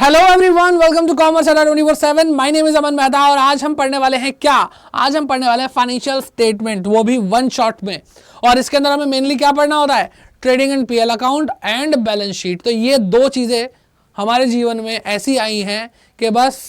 Hello everyone, welcome to commerce Adda 24/7। My name is Aman Mehta और आज हम पढ़ने वाले हैं क्या? आज हम पढ़ने वाले हैं फाइनेंशियल स्टेटमेंट, वो भी वन शॉट में। और इसके अंदर हमें मेनली क्या पढ़ना होता है? Trading and PL account and balance sheet. तो ये दो चीजें हमारे जीवन में ऐसी आई हैं कि बस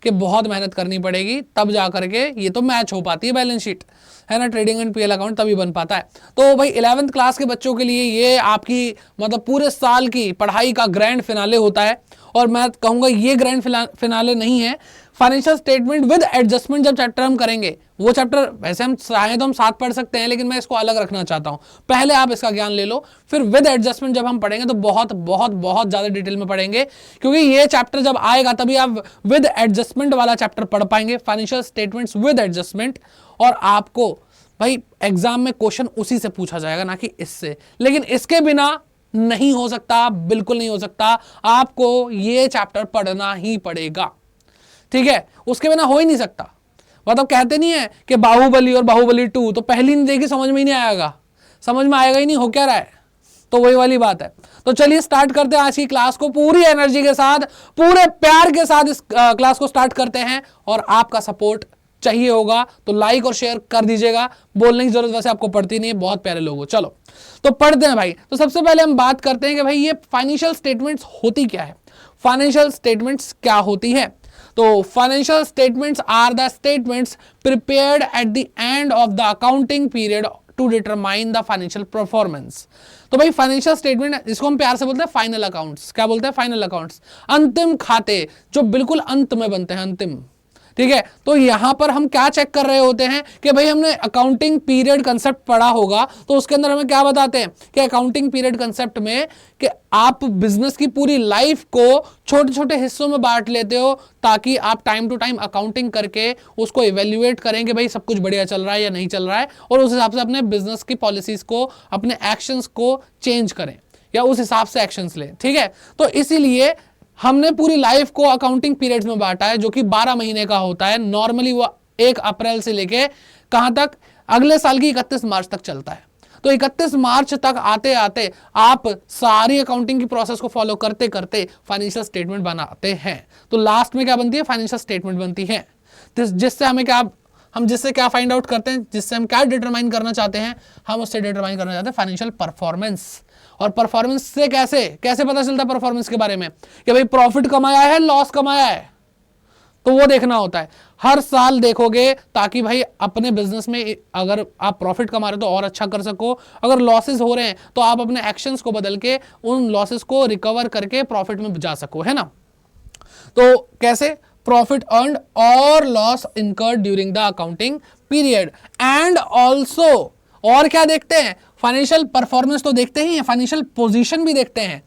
कि बहुत मेहनत करनी पड़ेगी, तब जा करके ये तो मैच हो पाती है बैलेंस शीट, है ना। ट्रेडिंग एंड पीएल अकाउंट तभी बन पाता है। तो भाई 11th क्लास के बच्चों के लिए ये आपकी मतलब पूरे साल की पढ़ाई का ग्रैंड फिनाले होता है। और मैं कहूंगा ये ग्रैंड फिनाले नहीं है, फाइनेंशियल स्टेटमेंट विद एडजस्टमेंट जब चैप्टर हम करेंगे, वो चैप्टर वैसे हम चाहें तो हम साथ पढ़ सकते हैं, लेकिन मैं इसको अलग रखना चाहता हूं। पहले आप इसका ज्ञान ले लो, फिर विद एडजस्टमेंट जब हम पढ़ेंगे तो बहुत बहुत बहुत ज्यादा डिटेल में पढ़ेंगे, क्योंकि ये चैप्टर जब आएगा तभी आप विद एडजस्टमेंट वाला चैप्टर पढ़ पाएंगे, फाइनेंशियल स्टेटमेंट्स विद एडजस्टमेंट। और आपको भाई एग्जाम में क्वेश्चन उसी से पूछा जाएगा, ना कि इससे। लेकिन इसके बिना नहीं हो सकता, बिल्कुल नहीं हो सकता। आपको ये चैप्टर पढ़ना ही पड़ेगा, ठीक है, उसके बिना हो ही नहीं सकता। मतलब कहते नहीं है कि बाहुबली और बाहुबली 2 तो पहली नहीं देखी, समझ में ही नहीं आएगा, समझ में आएगा ही नहीं, हो क्या रहा है। तो वही वाली बात है। तो चलिए स्टार्ट करते हैं आज की क्लास को पूरी एनर्जी के साथ, पूरे प्यार के साथ इस क्लास को स्टार्ट करते हैं। और आपका सपोर्ट चाहिए होगा तो लाइक और शेयर कर दीजिएगा। बोलने की जरूरत वैसे आपको पड़ती नहीं है, बहुत प्यारे लोग हो। चलो तो पढ़ते हैं भाई। तो सबसे पहले हम बात करते हैं कि भाई ये फाइनेंशियल स्टेटमेंट्स होती क्या है। फाइनेंशियल स्टेटमेंट्स क्या होती है? तो financial statements are the statements prepared at the end of the accounting period to determine the financial performance. तो भाई फाइनेंशियल स्टेटमेंट, इसको हम प्यार से बोलते हैं फाइनल अकाउंट्स। क्या बोलते हैं? फाइनल अकाउंट्स, अंतिम खाते जो बिल्कुल अंत में बनते हैं, अंतिम, ठीक है। तो यहां पर हम क्या चेक कर रहे होते हैं कि भाई हमने अकाउंटिंग पीरियड कंसेप्ट पढ़ा होगा, तो उसके अंदर हमें क्या बताते हैं कि अकाउंटिंग पीरियड कंसेप्ट में कि आप बिजनेस की पूरी लाइफ को छोटे छोटे हिस्सों में बांट लेते हो, ताकि आप टाइम टू टाइम अकाउंटिंग करके उसको इवेल्युएट करें कि भाई सब कुछ बढ़िया चल रहा है या नहीं चल रहा है, और उस हिसाब से अपने बिजनेस की पॉलिसीज को, अपने एक्शंस को चेंज करें या उस हिसाब से एक्शंस लें, ठीक है। तो इसीलिए हमने पूरी लाइफ को अकाउंटिंग पीरियड्स में बांटा है, जो कि 12 महीने का होता है। नॉर्मली वो 1 अप्रैल से लेके कहां तक? अगले साल की 31 मार्च तक चलता है। तो 31 मार्च तक आते आते आप सारी अकाउंटिंग की प्रोसेस को फॉलो करते करते फाइनेंशियल स्टेटमेंट बनाते हैं। तो लास्ट में क्या बनती है? फाइनेंशियल स्टेटमेंट बनती है, जिससे हमें क्या, हम जिससे क्या फाइंड आउट करते हैं, जिससे हम क्या डिटरमाइन करना चाहते हैं, हम उससे डिटरमाइन करना चाहते हैं फाइनेंशियल परफॉर्मेंस। और परफॉर्मेंस से कैसे कैसे पता चलता है परफॉर्मेंस के बारे में कि भाई प्रॉफिट कमाया है, लॉस कमाया है, तो वो देखना होता है। हर साल देखोगे ताकि भाई अपने बिजनेस में अगर आप प्रॉफिट कमा रहे हो तो और अच्छा कर सको, अगर लॉसेस हो रहे हैं तो आप अपने एक्शंस को बदल के उन लॉसेस को रिकवर करके प्रॉफिट में जा सको, है ना। तो कैसे? प्रॉफिट अर्न्ड और loss incurred during the accounting period. And also और क्या देखते हैं? फाइनेंशियल परफॉर्मेंस तो देखते ही हैं, फाइनेंशियल पोजीशन भी देखते हैं।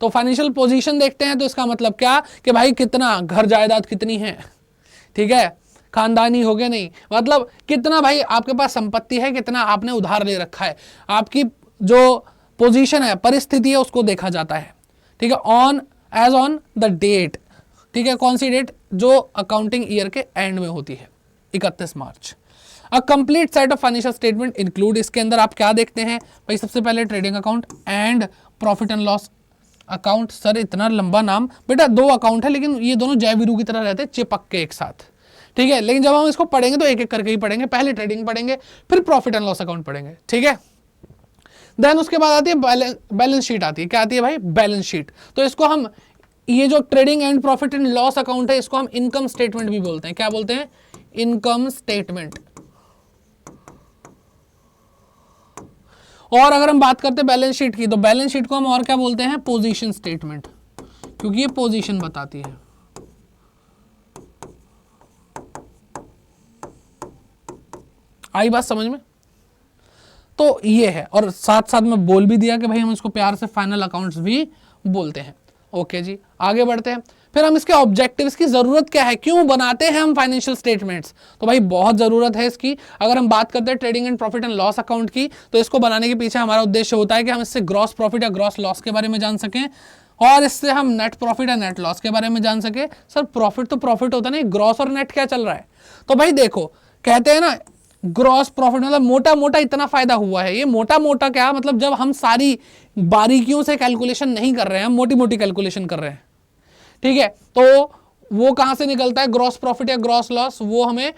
तो फाइनेंशियल पोजीशन देखते हैं तो इसका मतलब क्या कि भाई कितना घर जायदाद कितनी है, ठीक है, खानदानी हो गया नहीं, मतलब कितना भाई आपके पास संपत्ति है, कितना आपने उधार ले रखा है, आपकी जो पोजीशन है, परिस्थिति है, उसको देखा जाता है, ठीक है। On as on the date, ठीक है, कौन सी डेट? जो अकाउंटिंग ईयर के एंड में होती है, 31 March. A complete set of financial statement include, इसके अंदर आप क्या देखते हैं भाई? सबसे पहले trading account and profit and loss account. Sir इतना लंबा नाम, बेटा 2 अकाउंट है, लेकिन ये दोनों जय वीरू की तरह रहते हैं, चिपक के एक साथ, ठीक है। लेकिन जब हम इसको पढ़ेंगे तो एक एक करके ही पढ़ेंगे, पहले ट्रेडिंग पढ़ेंगे, फिर प्रॉफिट एंड लॉस अकाउंट पढ़ेंगे, ठीक है। देन उसके बाद आती है बैलेंस शीट आती है। क्या आती है भाई? Balance sheet. तो इसको हम, ये जो trading and profit and loss account है, इसको हम इनकम स्टेटमेंट भी बोलते हैं। क्या बोलते हैं? Income statement. और अगर हम बात करते हैं बैलेंस शीट की, तो बैलेंस शीट को हम और क्या बोलते हैं? पोजीशन स्टेटमेंट, क्योंकि ये पोजीशन बताती है। आई बात समझ में? तो ये है, और साथ साथ में बोल भी दिया कि भाई हम इसको प्यार से फाइनल अकाउंट्स भी बोलते हैं। ओके जी, आगे बढ़ते हैं। फिर हम इसके ऑब्जेक्टिव्स की जरूरत क्या है, क्यों बनाते हैं हम फाइनेंशियल स्टेटमेंट्स? तो भाई बहुत जरूरत है इसकी। अगर हम बात करते हैं trading and profit and loss account की, तो इसको बनाने के पीछे हमारा उद्देश्य होता है कि हम इससे ग्रॉस प्रॉफिट या ग्रॉस लॉस के बारे में जान सकें, और इससे हम नेट प्रॉफिट या नेट लॉस के बारे में जान सके। सर प्रॉफिट तो प्रॉफिट होता नहीं, ग्रॉस और नेट क्या चल रहा है? तो भाई देखो, कहते हैं ना ग्रॉस प्रॉफिट मतलब मोटा मोटा इतना फायदा हुआ है। ये मोटा मोटा क्या मतलब? जब हम सारी बारीकियों से कैलकुलेशन नहीं कर रहे हैं, हम मोटी मोटी कैलकुलेशन कर रहे हैं, ठीक है, तो वो कहां से निकलता है, ग्रॉस प्रॉफिट या ग्रॉस लॉस, वो हमें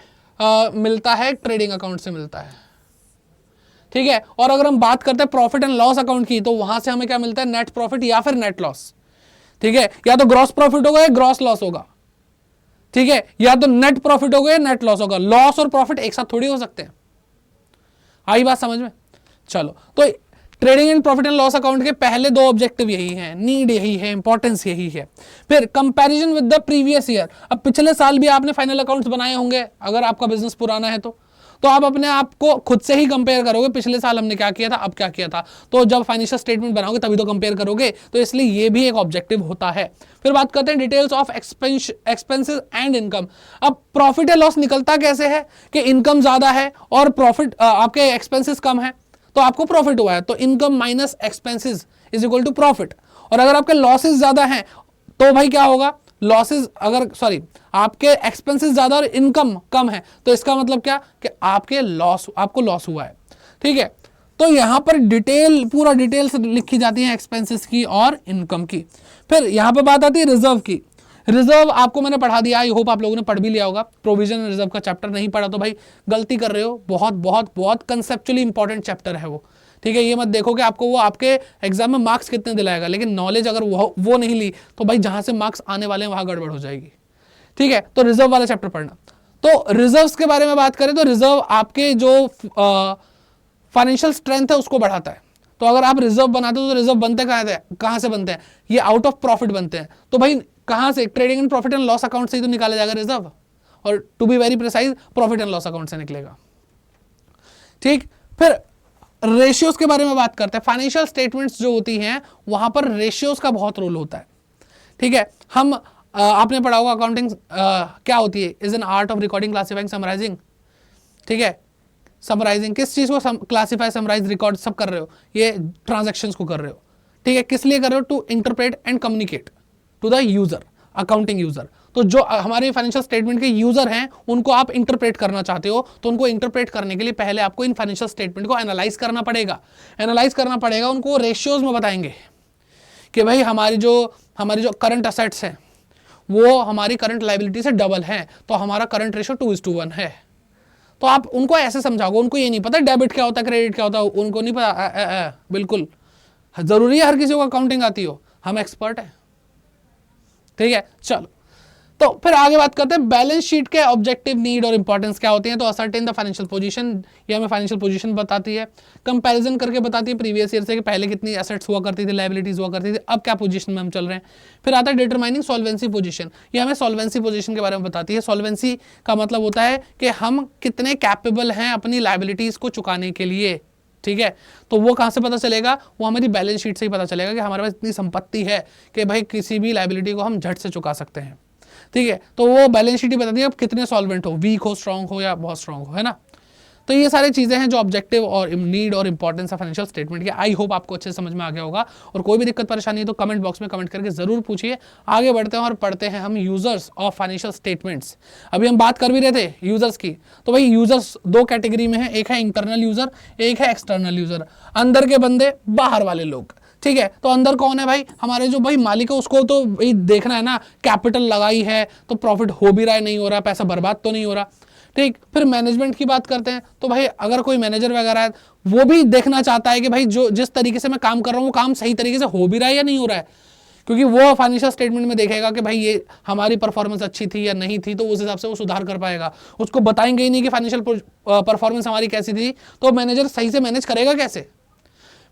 मिलता है ट्रेडिंग अकाउंट से मिलता है। ठीक है, और अगर हम बात करते हैं प्रॉफिट एंड लॉस अकाउंट की, तो वहां से हमें क्या मिलता है, नेट प्रॉफिट या फिर नेट लॉस। ठीक है, या तो ग्रॉस प्रॉफिट होगा या ग्रॉस लॉस होगा। ठीक है, या तो नेट प्रॉफिट होगा या नेट लॉस होगा। लॉस और प्रॉफिट एक साथ थोड़ी हो सकते हैं। आई बात समझ में? चलो, तो trading and profit and loss account के पहले दो ऑब्जेक्टिव यही हैं, नीड यही है, इंपॉर्टेंस यही है। फिर comparison with the previous year. अब पिछले साल भी आपने फाइनल अकाउंट्स बनाए होंगे, अगर आपका बिजनेस पुराना है तो आप अपने आप को खुद से ही कंपेयर करोगे, पिछले साल हमने क्या किया था, अब क्या किया था। तो जब फाइनेंशियल स्टेटमेंट बनाओगे तभी तो कंपेयर करोगे, तो इसलिए ये भी एक ऑब्जेक्टिव होता है। फिर बात करते हैं details of expenses and income. अब प्रॉफिट या लॉस निकलता कैसे है कि इनकम ज्यादा है और प्रॉफिट आपके एक्सपेंसेस कम है, तो आपको प्रॉफिट हुआ है, तो income minus expenses is equal to profit. और अगर आपके लॉसेस ज्यादा हैं तो भाई क्या होगा, लॉसेस अगर आपके एक्सपेंसेस ज्यादा और इनकम कम है, तो इसका मतलब क्या कि आपको लॉस हुआ है। ठीक है, तो यहां पर पूरा डिटेल से लिखी जाती है एक्सपेंसेस की और इनकम की। फिर यहां पर बात आती है रिजर्व की। रिजर्व आपको मैंने पढ़ा दिया, आई होप आप लोगों ने पढ़ भी लिया होगा। प्रोविजन रिजर्व का चैप्टर नहीं पढ़ा तो भाई गलती कर रहे हो, बहुत बहुत बहुत कंसेप्चुअली इंपॉर्टेंट चैप्टर है वो। ठीक है, ये मत देखो कि आपको वो आपके एग्जाम में मार्क्स कितने दिलाएगा, लेकिन नॉलेज अगर वो नहीं ली तो भाई जहां से मार्क्स आने वाले हैं वहां गड़बड़ हो जाएगी। ठीक है, तो रिजर्व वाला चैप्टर पढ़ना। तो रिजर्व्स के बारे में बात करें तो रिजर्व आपके जो फाइनेंशियल स्ट्रेंथ है उसको बढ़ाता है। तो अगर आप रिजर्व बनाते हो तो रिजर्व बनते कहां से बनते हैं, ये आउट ऑफ प्रॉफिट बनते हैं। तो भाई कहां से, trading and profit and loss account से ही तो निकाला जाएगा रिजर्व, और to be very precise profit and loss account से निकलेगा। ठीक, फिर रेशियोज के बारे में बात करते हैं। फाइनेंशियल स्टेटमेंट्स जो होती हैं वहां पर रेशियोज का बहुत रोल होता है। ठीक है, हम आपने पढ़ा होगा अकाउंटिंग क्या होती है, is an art of recording, classifying, summarising. ठीक है, समराइजिंग किस चीज को, क्लासिफाई, समराइज, रिकॉर्ड सब कर रहे हो, ये ट्रांजैक्शंस को कर रहे हो। ठीक है, किस लिए कर रहे हो, to interpret and communicate to the user, accounting user. तो जो हमारे फाइनेंशियल स्टेटमेंट के यूजर हैं उनको आप इंटरप्रेट करना चाहते हो, तो उनको इंटरप्रेट करने के लिए पहले आपको इन फाइनेंशियल स्टेटमेंट को एनालाइज करना पड़ेगा। उनको रेशियोज में बताएंगे कि भाई हमारी जो करंट असेट्स हैं वो हमारी करंट लायबिलिटी से डबल है, तो हमारा करंट रेशियो 2:1 है। तो आप उनको ऐसे समझाओगे, उनको ये नहीं पता डेबिट क्या होता है, क्रेडिट क्या होता है, उनको नहीं पता। बिल्कुल जरूरी है हर किसी को अकाउंटिंग आती हो, हम एक्सपर्ट हैं। ठीक है, चलो तो फिर आगे बात करते हैं बैलेंस शीट के ऑब्जेक्टिव, नीड और इंपॉर्टेंस क्या होते हैं। तो असर्टेन द फाइनेंशियल पोजीशन, ये हमें फाइनेंशियल पोजीशन बताती है, कंपैरिजन करके बताती है प्रीवियस ईयर से कि पहले कितनी एसेट्स हुआ करती थी, लायबिलिटीज हुआ करती थी, अब क्या पोजीशन में हम चल रहे हैं। फिर आता है डिटरमाइनिंग सॉल्वेंसी पोजीशन, ये हमें सॉल्वेंसी पोजीशन के बारे में बताती है। सॉल्वेंसी का मतलब होता है कि हम कितने कैपेबल हैं अपनी लायबिलिटीज को चुकाने के लिए। ठीक है, तो वो कहां से पता चलेगा, वो हमारी बैलेंस शीट से ही पता चलेगा कि हमारे पास इतनी संपत्ति है कि भाई किसी भी लायबिलिटी को हम झट से चुका सकते हैं। ठीक है, तो वो बैलेंस शीट ही बताती है आप कितने सॉल्वेंट हो, वीक हो, स्ट्रांग हो या बहुत स्ट्रांग हो, है ना। तो ये सारी चीजें हैं जो ऑब्जेक्टिव और नीड और इंपॉर्टेंस है फाइनेंशियल स्टेटमेंट की। आई होप आपको अच्छे से समझ में आ गया होगा, और कोई भी दिक्कत परेशानी है तो कमेंट बॉक्स में कमेंट करके जरूर पूछिए। आगे बढ़ते हैं और पढ़ते हैं हम यूजर्स ऑफ फाइनेंशियल स्टेटमेंट्स। अभी हम बात कर भी रहे थे यूजर्स की, तो भाई यूजर्स दो कैटेगरी में है, एक है इंटरनल यूजर, एक है एक्सटर्नल यूजर। अंदर के बंदे, बाहर वाले लोग। ठीक है, तो अंदर कौन है भाई, हमारे जो भाई मालिक है उसको तो भाई देखना है ना, कैपिटल लगाई है तो प्रॉफिट हो भी रहा है, नहीं हो रहा, पैसा बर्बाद तो नहीं हो रहा। ठीक, फिर मैनेजमेंट की बात करते हैं, तो भाई अगर कोई मैनेजर वगैरह है वो भी देखना चाहता है कि भाई जो जिस तरीके से मैं काम कर रहा हूँ वो काम सही तरीके से हो भी रहा है या नहीं हो रहा है, क्योंकि वो फाइनेंशियल स्टेटमेंट में देखेगा कि भाई ये हमारी परफॉर्मेंस अच्छी थी या नहीं थी, तो उस हिसाब से वो सुधार कर पाएगा। उसको बताएंगे ही नहीं कि फाइनेंशियल परफॉर्मेंस हमारी कैसी थी, तो मैनेजर सही से मैनेज करेगा कैसे।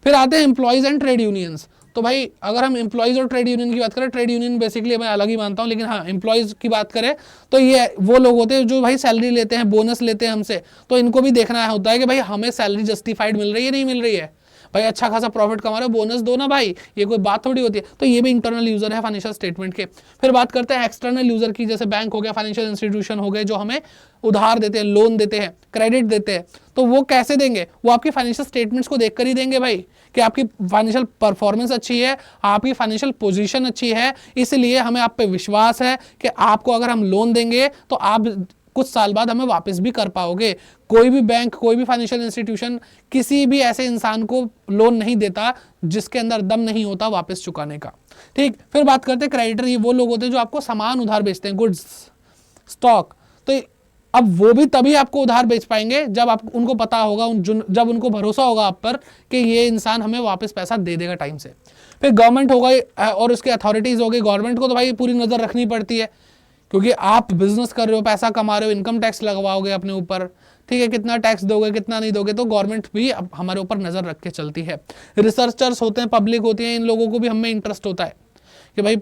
फिर आते हैं एम्प्लॉयज एंड ट्रेड यूनियंस। तो भाई अगर हम एम्प्लॉयज और ट्रेड यूनियन की बात करें, ट्रेड यूनियन बेसिकली मैं अलग ही मानता हूं, लेकिन हाँ एम्प्लॉयज की बात करें तो ये वो लोग होते हैं जो भाई सैलरी लेते हैं, बोनस लेते हैं हमसे, तो इनको भी देखना होता है कि भाई हमें सैलरी जस्टिफाइड मिल रही है नहीं मिल रही है। भाई अच्छा खासा प्रॉफिट कमा रहे हो, बोनस दो ना भाई, ये कोई बात थोड़ी होती है। तो ये भी इंटरनल यूजर है फाइनेंशियल स्टेटमेंट के। फिर बात करते हैं एक्सटर्नल यूजर की, जैसे बैंक हो गया, फाइनेंशियल इंस्टीट्यूशन हो गए जो हमें उधार देते हैं, लोन देते हैं, क्रेडिट देते हैं। तो वो कैसे देंगे, वो आपकी फाइनेंशियल स्टेटमेंट्स को देखकर ही देंगे भाई, कि आपकी फाइनेंशियल परफॉर्मेंस अच्छी है, आपकी फाइनेंशियल पोजीशन अच्छी है, इसलिए हमें आप पे विश्वास है कि आपको अगर हम लोन देंगे तो आप कुछ साल बाद हमें वापस भी कर पाओगे। कोई भी बैंक, कोई भी फाइनेंशियल इंस्टीट्यूशन किसी भी ऐसे इंसान को लोन नहीं देता जिसके अंदर दम नहीं होता वापस चुकाने का। ठीक, फिर बात करते हैं क्रेडिटर। ये वो लोग होते हैं जो आपको सामान उधार बेचते हैं, गुड्स, स्टॉक। तो अब वो भी तभी आपको उधार बेच पाएंगे जब आप उनको पता होगा, जब उनको भरोसा होगा आप पर कि ये इंसान हमें वापस पैसा दे देगा टाइम से। फिर गवर्नमेंट हो गई और उसके अथॉरिटीज हो गई। गवर्नमेंट को तो भाई पूरी नजर रखनी पड़ती है, क्योंकि आप बिजनेस कर रहे हो, पैसा कमा रहे हो, इनकम टैक्स लगवाओगे अपने ऊपर, ठीक है, कितना टैक्स दोगे कितना नहीं दोगे, तो गवर्नमेंट भी हमारे ऊपर नजर रख के चलती है। रिसर्चर्स होते हैं, पब्लिक होती है, इन लोगों को भी हमें इंटरेस्ट होता है कि भाई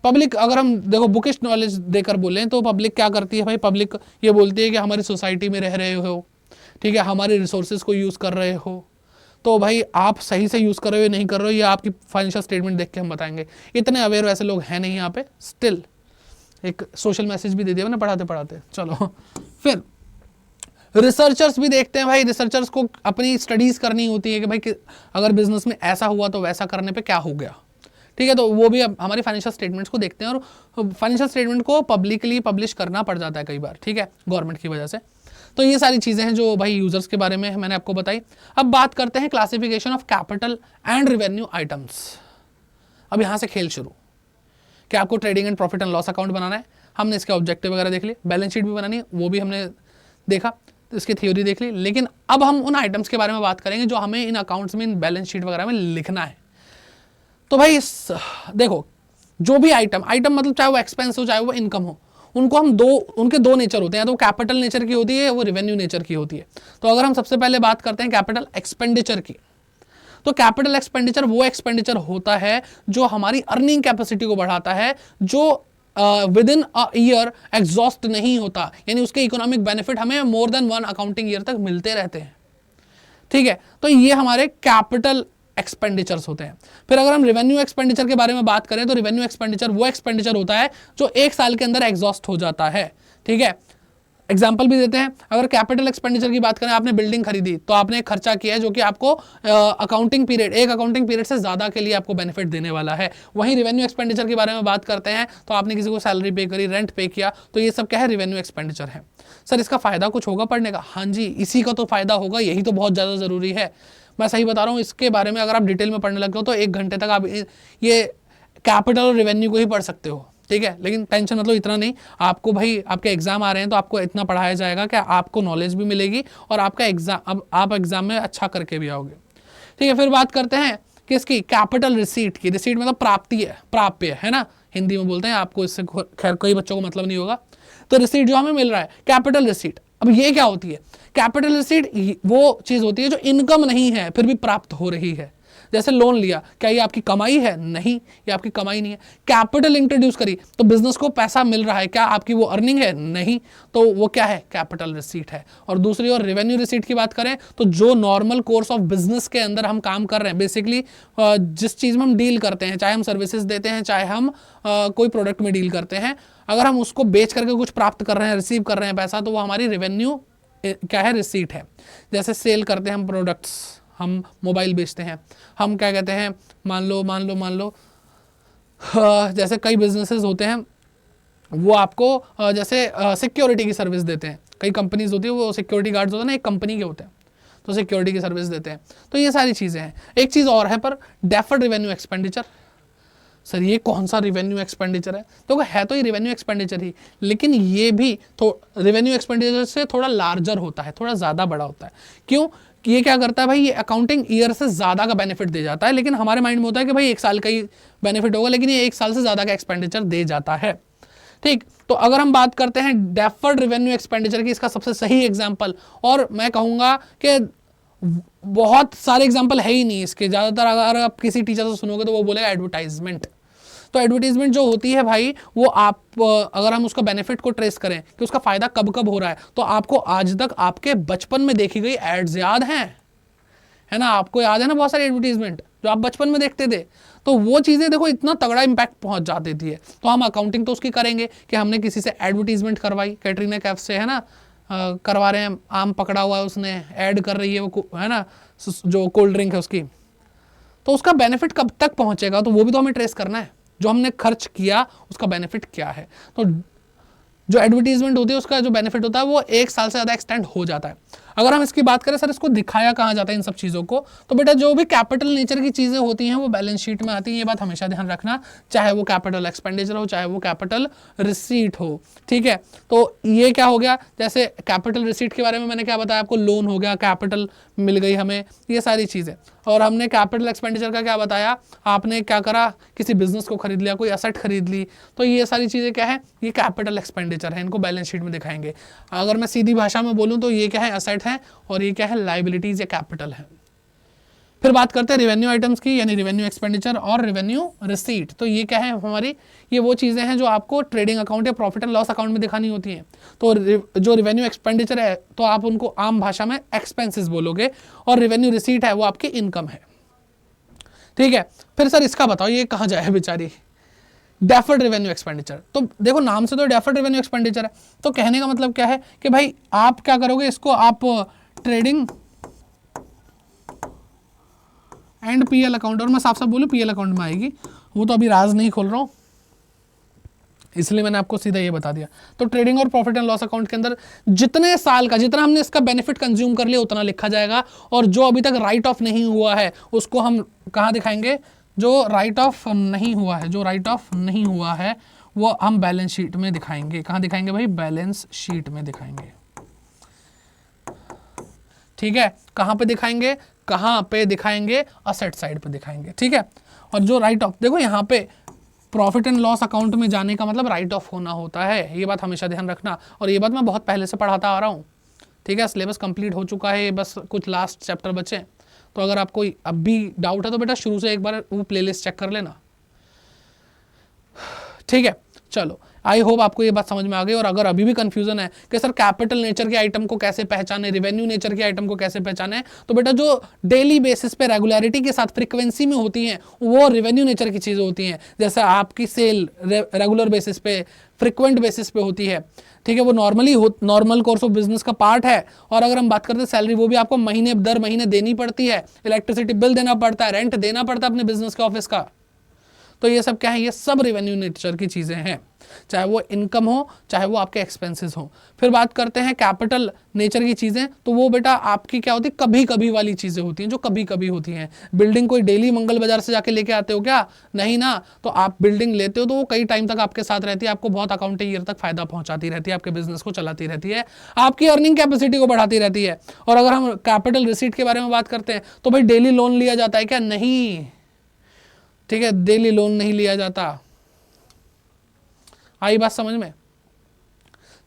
पब्लिक अगर हम देखो बुकिश नॉलेज देकर बोलें तो पब्लिक क्या करती है भाई, पब्लिक ये बोलती है कि हमारी सोसाइटी में रह रहे हो, ठीक है, हमारे रिसोर्सेज को यूज़ कर रहे हो, तो भाई आप सही से यूज़ कर रहे हो नहीं कर रहे हो, ये आपकी फाइनेंशियल स्टेटमेंट देख के हम बताएंगे। इतने अवेयर ऐसे लोग हैं नहीं यहाँ पे, स्टिल एक सोशल मैसेज भी दे दिया मैंने पढ़ाते पढ़ाते। चलो फिर रिसर्चर्स भी देखते हैं भाई। रिसर्चर्स को अपनी स्टडीज करनी होती है कि भाई अगर बिजनेस में ऐसा हुआ तो वैसा करने पे क्या हो गया, ठीक है, तो वो भी अब हमारी फाइनेंशियल स्टेटमेंट्स को देखते हैं, और फाइनेंशियल स्टेटमेंट को पब्लिकली पब्लिश करना पड़ जाता है कई बार, ठीक है, गवर्नमेंट की वजह से। तो ये सारी चीज़ें हैं जो भाई यूजर्स के बारे में मैंने आपको बताई। अब बात करते हैं classification of capital and revenue items. अब यहाँ से खेल शुरू, कि आपको trading and profit and loss account बनाना है, हमने इसके ऑब्जेक्टिव वगैरह देख लिए, बैलेंस शीट भी बनानी है वो भी हमने देखा, तो इसकी थ्योरी देख ली। लेकिन अब हम उन आइटम्स के बारे में बात करेंगे जो हमें इन अकाउंट्स में, इन बैलेंस शीट वगैरह में लिखना है। तो भाई देखो, जो भी आइटम मतलब चाहे वो एक्सपेंस हो चाहे वो इनकम हो, उनको हम उनके दो नेचर होते हैं, तो कैपिटल नेचर की होती है, वो रेवेन्यू नेचर की होती है। तो अगर हम सबसे पहले बात करते हैं कैपिटल एक्सपेंडिचर की, तो कैपिटल एक्सपेंडिचर वो एक्सपेंडिचर होता है जो हमारी अर्निंग कैपेसिटी को बढ़ाता है, जो with in a year exhaust नहीं होता, यानी उसके इकोनॉमिक बेनिफिट हमें मोर देन 1 अकाउंटिंग ईयर तक मिलते रहते हैं, ठीक है। तो ये हमारे कैपिटल एक्सपेंडिचर्स होते हैं। फिर अगर हम रेवेन्यू एक्सपेंडिचर के बारे में बात करें तो रेवेन्यू एक्सपेंडिचर वो एक्सपेंडिचर होता है जो 1 साल के अंदर एग्जॉस्ट हो जाता है, ठीक है। एग्जाम्पल भी देते हैं, अगर कैपिटल एक्सपेंडिचर की बात करें, आपने बिल्डिंग खरीदी तो आपने एक खर्चा किया है जो कि आपको अकाउंटिंग पीरियड, एक अकाउंटिंग पीरियड से ज्यादा के लिए आपको बेनिफिट देने वाला है। वहीं रेवेन्यू एक्सपेंडिचर के बारे में बात करते हैं तो आपने किसी को सैलरी पे करी, रेंट पे किया, तो ये सब क्या है, रेवेन्यू एक्सपेंडिचर है। सर इसका फायदा कुछ होगा पढ़ने का? हाँ जी, इसी का तो फायदा होगा, यही तो बहुत ज्यादा जरूरी है। मैं सही बता रहा हूँ, इसके बारे में अगर आप डिटेल में पढ़ने लगे हो तो 1 घंटे तक आप ये कैपिटल और रेवेन्यू को ही पढ़ सकते हो, ठीक है। लेकिन टेंशन मतलब इतना नहीं, आपको भाई आपके एग्जाम आ रहे हैं तो आपको इतना पढ़ाया जाएगा कि आपको नॉलेज भी मिलेगी और आपका एग्जाम, अब आप एग्जाम में अच्छा करके भी आओगे, ठीक है। फिर बात करते हैं किसकी, कैपिटल रिसीट की। रिसीट मतलब प्राप्ति है, प्राप्य है ना, हिंदी में बोलते हैं, आपको इससे खैर कई बच्चों को मतलब नहीं होगा। तो रिसीट जो हमें मिल रहा है, कैपिटल रिसीट। अब ये क्या होती है, कैपिटल रिसीट वो चीज होती है जो इनकम नहीं है फिर भी प्राप्त हो रही है। जैसे लोन लिया, क्या ये आपकी कमाई है? नहीं, ये आपकी कमाई नहीं है। कैपिटल इंट्रोड्यूस करी तो बिजनेस को पैसा मिल रहा है, क्या आपकी वो अर्निंग है? नहीं, तो वो क्या है, कैपिटल रिसीट है। और दूसरी ओर रेवेन्यू रिसीट की बात करें तो जो नॉर्मल कोर्स ऑफ बिजनेस के अंदर हम काम कर रहे हैं, बेसिकली जिस चीज में हम डील करते हैं, चाहे हम सर्विसेज देते हैं चाहे हम कोई प्रोडक्ट में डील करते हैं, अगर हम उसको बेच करके कुछ प्राप्त कर रहे हैं, रिसीव कर रहे हैं पैसा, तो वो हमारी रेवेन्यू क्या है, रिसीट है। जैसे सेल करते हैं हम प्रोडक्ट्स, हम मोबाइल बेचते हैं, हम क्या कहते हैं, मान लो जैसे कई बिजनेसेस होते हैं वो आपको जैसे सिक्योरिटी की सर्विस देते हैं। कई कंपनीज होती है, वो सिक्योरिटी गार्ड्स होते हैं ना, एक कंपनी के होते हैं, तो सिक्योरिटी की सर्विस देते हैं। तो ये सारी चीज़ें हैं। एक चीज़ और है पर, डेफर्ड रेवेन्यू एक्सपेंडिचर। सर ये कौन सा रेवेन्यू एक्सपेंडिचर है? तो है तो ये रेवेन्यू एक्सपेंडिचर ही, लेकिन ये भी तो रेवेन्यू एक्सपेंडिचर से थोड़ा लार्जर होता है, थोड़ा ज़्यादा बड़ा होता है। क्यों? ये क्या करता है भाई, ये अकाउंटिंग ईयर से ज़्यादा का बेनिफिट दे जाता है, लेकिन हमारे माइंड में होता है कि भाई 1 साल का ही बेनिफिट होगा, लेकिन ये 1 साल से ज़्यादा का एक्सपेंडिचर दे जाता है, ठीक। तो अगर हम बात करते हैं डेफर्ड रेवेन्यू एक्सपेंडिचर की, इसका सबसे सही एग्जाम्पल, और मैं कहूँगा कि बहुत सारे एग्जाम्पल है ही नहीं इसके, ज़्यादातर अगर आप किसी टीचर से सुनोगे तो वो बोलेगा एडवर्टाइजमेंट। तो एडवर्टीजमेंट जो होती है भाई, वो आप अगर हम उसका बेनिफिट को ट्रेस करें कि उसका फायदा कब कब हो रहा है, तो आपको आज तक आपके बचपन में देखी गई एड्स याद हैं, है ना, आपको याद है ना बहुत सारी एडवर्टीजमेंट जो आप बचपन में देखते थे। तो वो चीज़ें देखो इतना तगड़ा इंपैक्ट पहुंच जा देती है। तो हम अकाउंटिंग तो उसकी करेंगे कि हमने किसी से एडवर्टीजमेंट करवाई, कैटरीना कैफ से, है ना, करवा रहे हैं, आम पकड़ा हुआ है उसने, ऐड कर रही है वो, है ना, जो कोल्ड ड्रिंक है उसकी, तो उसका बेनिफिट कब तक पहुंचेगा, तो वो भी तो हमें ट्रेस करना है। जो हमने खर्च किया उसका बेनिफिट क्या है। तो जो एडवर्टीजमेंट होती है उसका जो बेनिफिट होता है वो 1 साल से ज़्यादा एक्सटेंड हो जाता है। अगर हम इसकी बात करें सर इसको दिखाया कहाँ जाता है इन सब चीज़ों को, तो बेटा जो भी कैपिटल नेचर की चीज़ें होती हैं वो बैलेंस शीट में आती हैं, ये बात हमेशा ध्यान रखना, चाहे वो कैपिटल एक्सपेंडिचर हो चाहे वो कैपिटल रिसीट हो, ठीक है। तो ये क्या हो गया, जैसे कैपिटल रिसीट के बारे में मैंने क्या बताया आपको, लोन हो गया, कैपिटल मिल गई हमें, ये सारी चीज़ें। और हमने कैपिटल एक्सपेंडिचर का क्या बताया, आपने क्या करा, किसी बिजनेस को खरीद लिया, कोई एसेट खरीद ली, तो ये सारी चीज़ें क्या है, ये कैपिटल एक्सपेंडिचर है, इनको बैलेंस शीट में दिखाएंगे। अगर मैं सीधी भाषा में बोलूँ तो ये क्या है, एसेट है, और ये क्या है, लाइबिलिटीज या कैपिटल है। फिर बात करते हैं रेवेन्यू आइटम्स की, यानी रेवेन्यू एक्सपेंडिचर और रेवेन्यू रिसीट। तो ये क्या है हमारी, ये वो चीज़ें हैं जो आपको ट्रेडिंग अकाउंट या प्रॉफिट एंड लॉस अकाउंट में दिखानी होती हैं। तो जो रेवेन्यू एक्सपेंडिचर है तो आप उनको आम भाषा में एक्सपेंसेस बोलोगे, और रेवेन्यू रिसीट है वो आपकी इनकम है, ठीक है। फिर सर इसका बताओ ये कहाँ जाए बेचारी, डेफर्ड रेवेन्यू एक्सपेंडिचर। तो देखो नाम से तो डेफर्ड रेवेन्यू एक्सपेंडिचर है, तो कहने का मतलब क्या है कि भाई आप क्या करोगे, इसको आप ट्रेडिंग एंड पीएल अकाउंट, और मैं साफ साफ बोलूं पीएल अकाउंट में आएगी, वो तो अभी राज नहीं खोल रहा हूं इसलिए मैंने आपको सीधा ये बता दिया। तो ट्रेडिंग और प्रॉफिट एंड लॉस अकाउंट के अंदर जितने साल का, जितना हमने इसका बेनिफिट कंज्यूम कर लिया उतना लिखा जाएगा, और जो अभी तक राइट ऑफ नहीं हुआ है उसको हम कहाँ दिखाएंगे, जो राइट ऑफ नहीं हुआ है, जो राइट ऑफ नहीं हुआ है वो हम बैलेंस शीट में दिखाएंगे। कहाँ दिखाएंगे भाई, बैलेंस शीट में दिखाएंगे, ठीक है। कहाँ पे दिखाएंगे, कहाँ पे दिखाएंगे, असेट साइड पे दिखाएंगे, ठीक है। और जो राइट ऑफ, देखो यहाँ पे प्रॉफिट एंड लॉस अकाउंट में जाने का मतलब राइट ऑफ होना होता है, ये बात हमेशा ध्यान रखना। और ये बात मैं बहुत पहले से पढ़ाता आ रहा हूँ, ठीक है। सिलेबस कंप्लीट हो चुका है, बस कुछ लास्ट चैप्टर बचे। तो अगर आपको अब भी डाउट है तो बेटा शुरू से एक बार वो प्लेलिस्ट चेक कर लेना, ठीक है। चलो आई होप आपको ये बात समझ में आ गई। और अगर अभी भी कंफ्यूजन है कि सर कैपिटल नेचर के आइटम को कैसे पहचाने, रेवेन्यू नेचर के आइटम को कैसे पहचाने, तो बेटा जो डेली बेसिस पे रेगुलरिटी के साथ फ्रीक्वेंसी में होती हैं वो रेवेन्यू नेचर की चीज़ें होती हैं। जैसे आपकी सेल रेगुलर बेसिस पे, फ्रिक्वेंट बेसिस पे होती है, ठीक है, वो नॉर्मल कोर्स ऑफ बिजनेस का पार्ट है। और अगर हम बात करते हैं सैलरी, वो भी आपको महीने दर महीने देनी पड़ती है, इलेक्ट्रिसिटी बिल देना पड़ता है, रेंट देना पड़ता है अपने बिजनेस के ऑफिस का। तो ये सब क्या है, ये सब रेवेन्यू नेचर की चीज़ें हैं, चाहे वो इनकम हो चाहे वो आपके एक्सपेंसेस हो। फिर बात करते हैं कैपिटल नेचर की चीज़ें, तो वो बेटा आपकी क्या होती है, कभी कभी वाली चीज़ें होती हैं, जो कभी कभी होती हैं। बिल्डिंग कोई डेली मंगल बाजार से जाके लेके आते हो क्या, नहीं ना। तो आप बिल्डिंग लेते हो तो वो कई टाइम तक आपके साथ रहती है, आपको बहुत अकाउंटिंग ईयर तक फायदा पहुंचाती रहती है, आपके बिजनेस को चलाती रहती है, आपकी अर्निंग कैपेसिटी को बढ़ाती रहती है। और अगर हम कैपिटल रिसीट के बारे में बात करते हैं तो भाई डेली लोन लिया जाता है क्या, नहीं, ठीक है, डेली लोन नहीं लिया जाता। आई बात समझ में,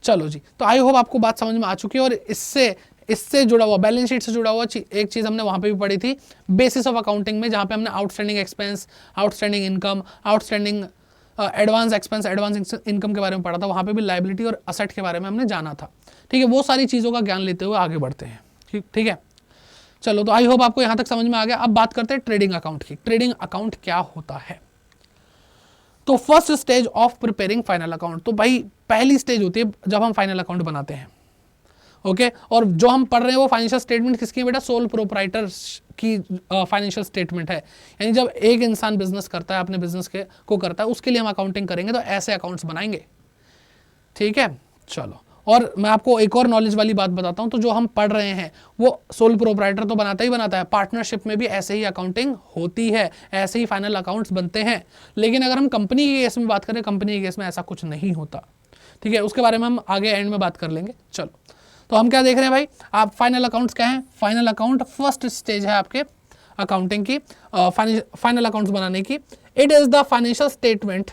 चलो जी। तो आई होप आपको बात समझ में आ चुकी है। और इससे जुड़ा हुआ, बैलेंस शीट से जुड़ा हुआ एक चीज हमने वहां पे भी पढ़ी थी, बेसिस ऑफ अकाउंटिंग में, जहां पे हमने outstanding expense, outstanding income, outstanding advance expense, advance income के बारे में पढ़ा था। वहां पे भी लायबिलिटी और असेट के बारे में हमने जाना था, ठीक है। वो सारी चीजों का ज्ञान लेते हुए आगे बढ़ते हैं, ठीक है। चलो तो आई होप आपको यहां तक समझ में आ गया। अब बात करते हैं ट्रेडिंग अकाउंट की। ट्रेडिंग अकाउंट क्या होता है, तो first stage of preparing final account, तो भाई पहली स्टेज होती है जब हम फाइनल अकाउंट बनाते हैं, ओके। और जो हम पढ़ रहे हैं वो फाइनेंशियल स्टेटमेंट किसकी है बेटा, सोल प्रोप्राइटर की फाइनेंशियल स्टेटमेंट है। यानी जब एक इंसान बिजनेस करता है, अपने बिजनेस को करता है, उसके लिए हम अकाउंटिंग करेंगे, तो ऐसे अकाउंट्स बनाएंगे, ठीक है। चलो, और मैं आपको एक और नॉलेज वाली बात बताता हूं, तो जो हम पढ़ रहे हैं वो सोल प्रोप्राइटर तो बनाता ही बनाता है, पार्टनरशिप में भी ऐसे ही अकाउंटिंग होती है, ऐसे ही फाइनल अकाउंट्स बनते हैं। लेकिन अगर हम कंपनी के केस में बात करें, कंपनी के केस में ऐसा कुछ नहीं होता, ठीक है। उसके बारे में हम आगे एंड में बात कर लेंगे। चलो, तो हम क्या देख रहे हैं भाई, आप फाइनल अकाउंट्स क्या है, फाइनल अकाउंट फर्स्ट स्टेज है आपके अकाउंटिंग की, फाइनल अकाउंट्स बनाने की। It is the financial statement,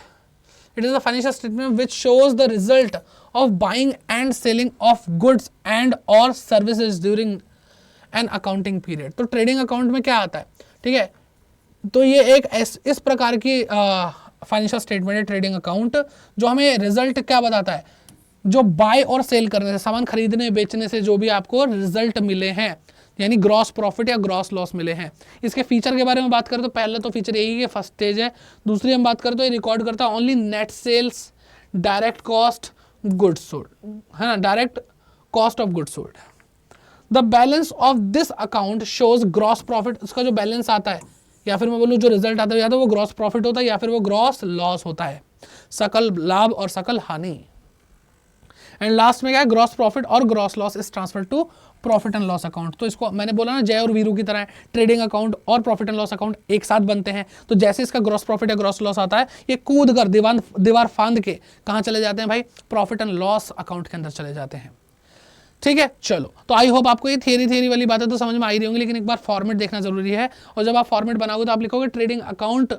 it is a financial statement which shows the result of buying and selling of goods and or services during an accounting period। तो trading account में क्या आता है, ठीक है। तो ये एक इस प्रकार की फाइनेंशियल स्टेटमेंट है ट्रेडिंग अकाउंट, जो हमें रिजल्ट क्या बताता है, जो बाय और सेल करने से, सामान खरीदने बेचने से जो भी आपको रिजल्ट मिले हैं, यानी ग्रॉस प्रॉफिट या ग्रॉस लॉस मिले हैं। इसके फीचर के बारे में बात करें तो पहले तो फीचर यही है, फर्स्ट स्टेज है। दूसरी हम बात करें तो ये रिकॉर्ड करता है only net sales, direct cost, goods sold, है ना, direct cost of goods sold. The balance of this account shows gross profit, उसका जो बैलेंस आता है, या फिर मैं बोलूँ जो रिजल्ट आता है, या तो वो ग्रॉस प्रॉफिट होता है या फिर वो ग्रॉस लॉस होता है, सकल लाभ और सकल हानि, एंड लास्ट में क्या है, ग्रॉस प्रॉफिट और gross loss is transfer to profit and loss account. तो इसको मैंने बोला ना, जय और वीरू की तरह ट्रेडिंग अकाउंट और प्रॉफिट एंड लॉस अकाउंट एक साथ बनते हैं। तो जैसे इसका ग्रॉस प्रॉफिट या ग्रॉस लॉस आता है, ये कूद कर दीवार फांद के कहां चले जाते हैं भाई, प्रॉफिट एंड लॉस अकाउंट के अंदर चले जाते हैं। ठीक है, चलो तो आई होप आपको ये थियरी वाली बातें तो समझ में आ ही रही होंगी, लेकिन एक बार फॉर्मेट देखना जरूरी है। और जब आप फॉर्मेट बनाओगे तो आप लिखोगे trading account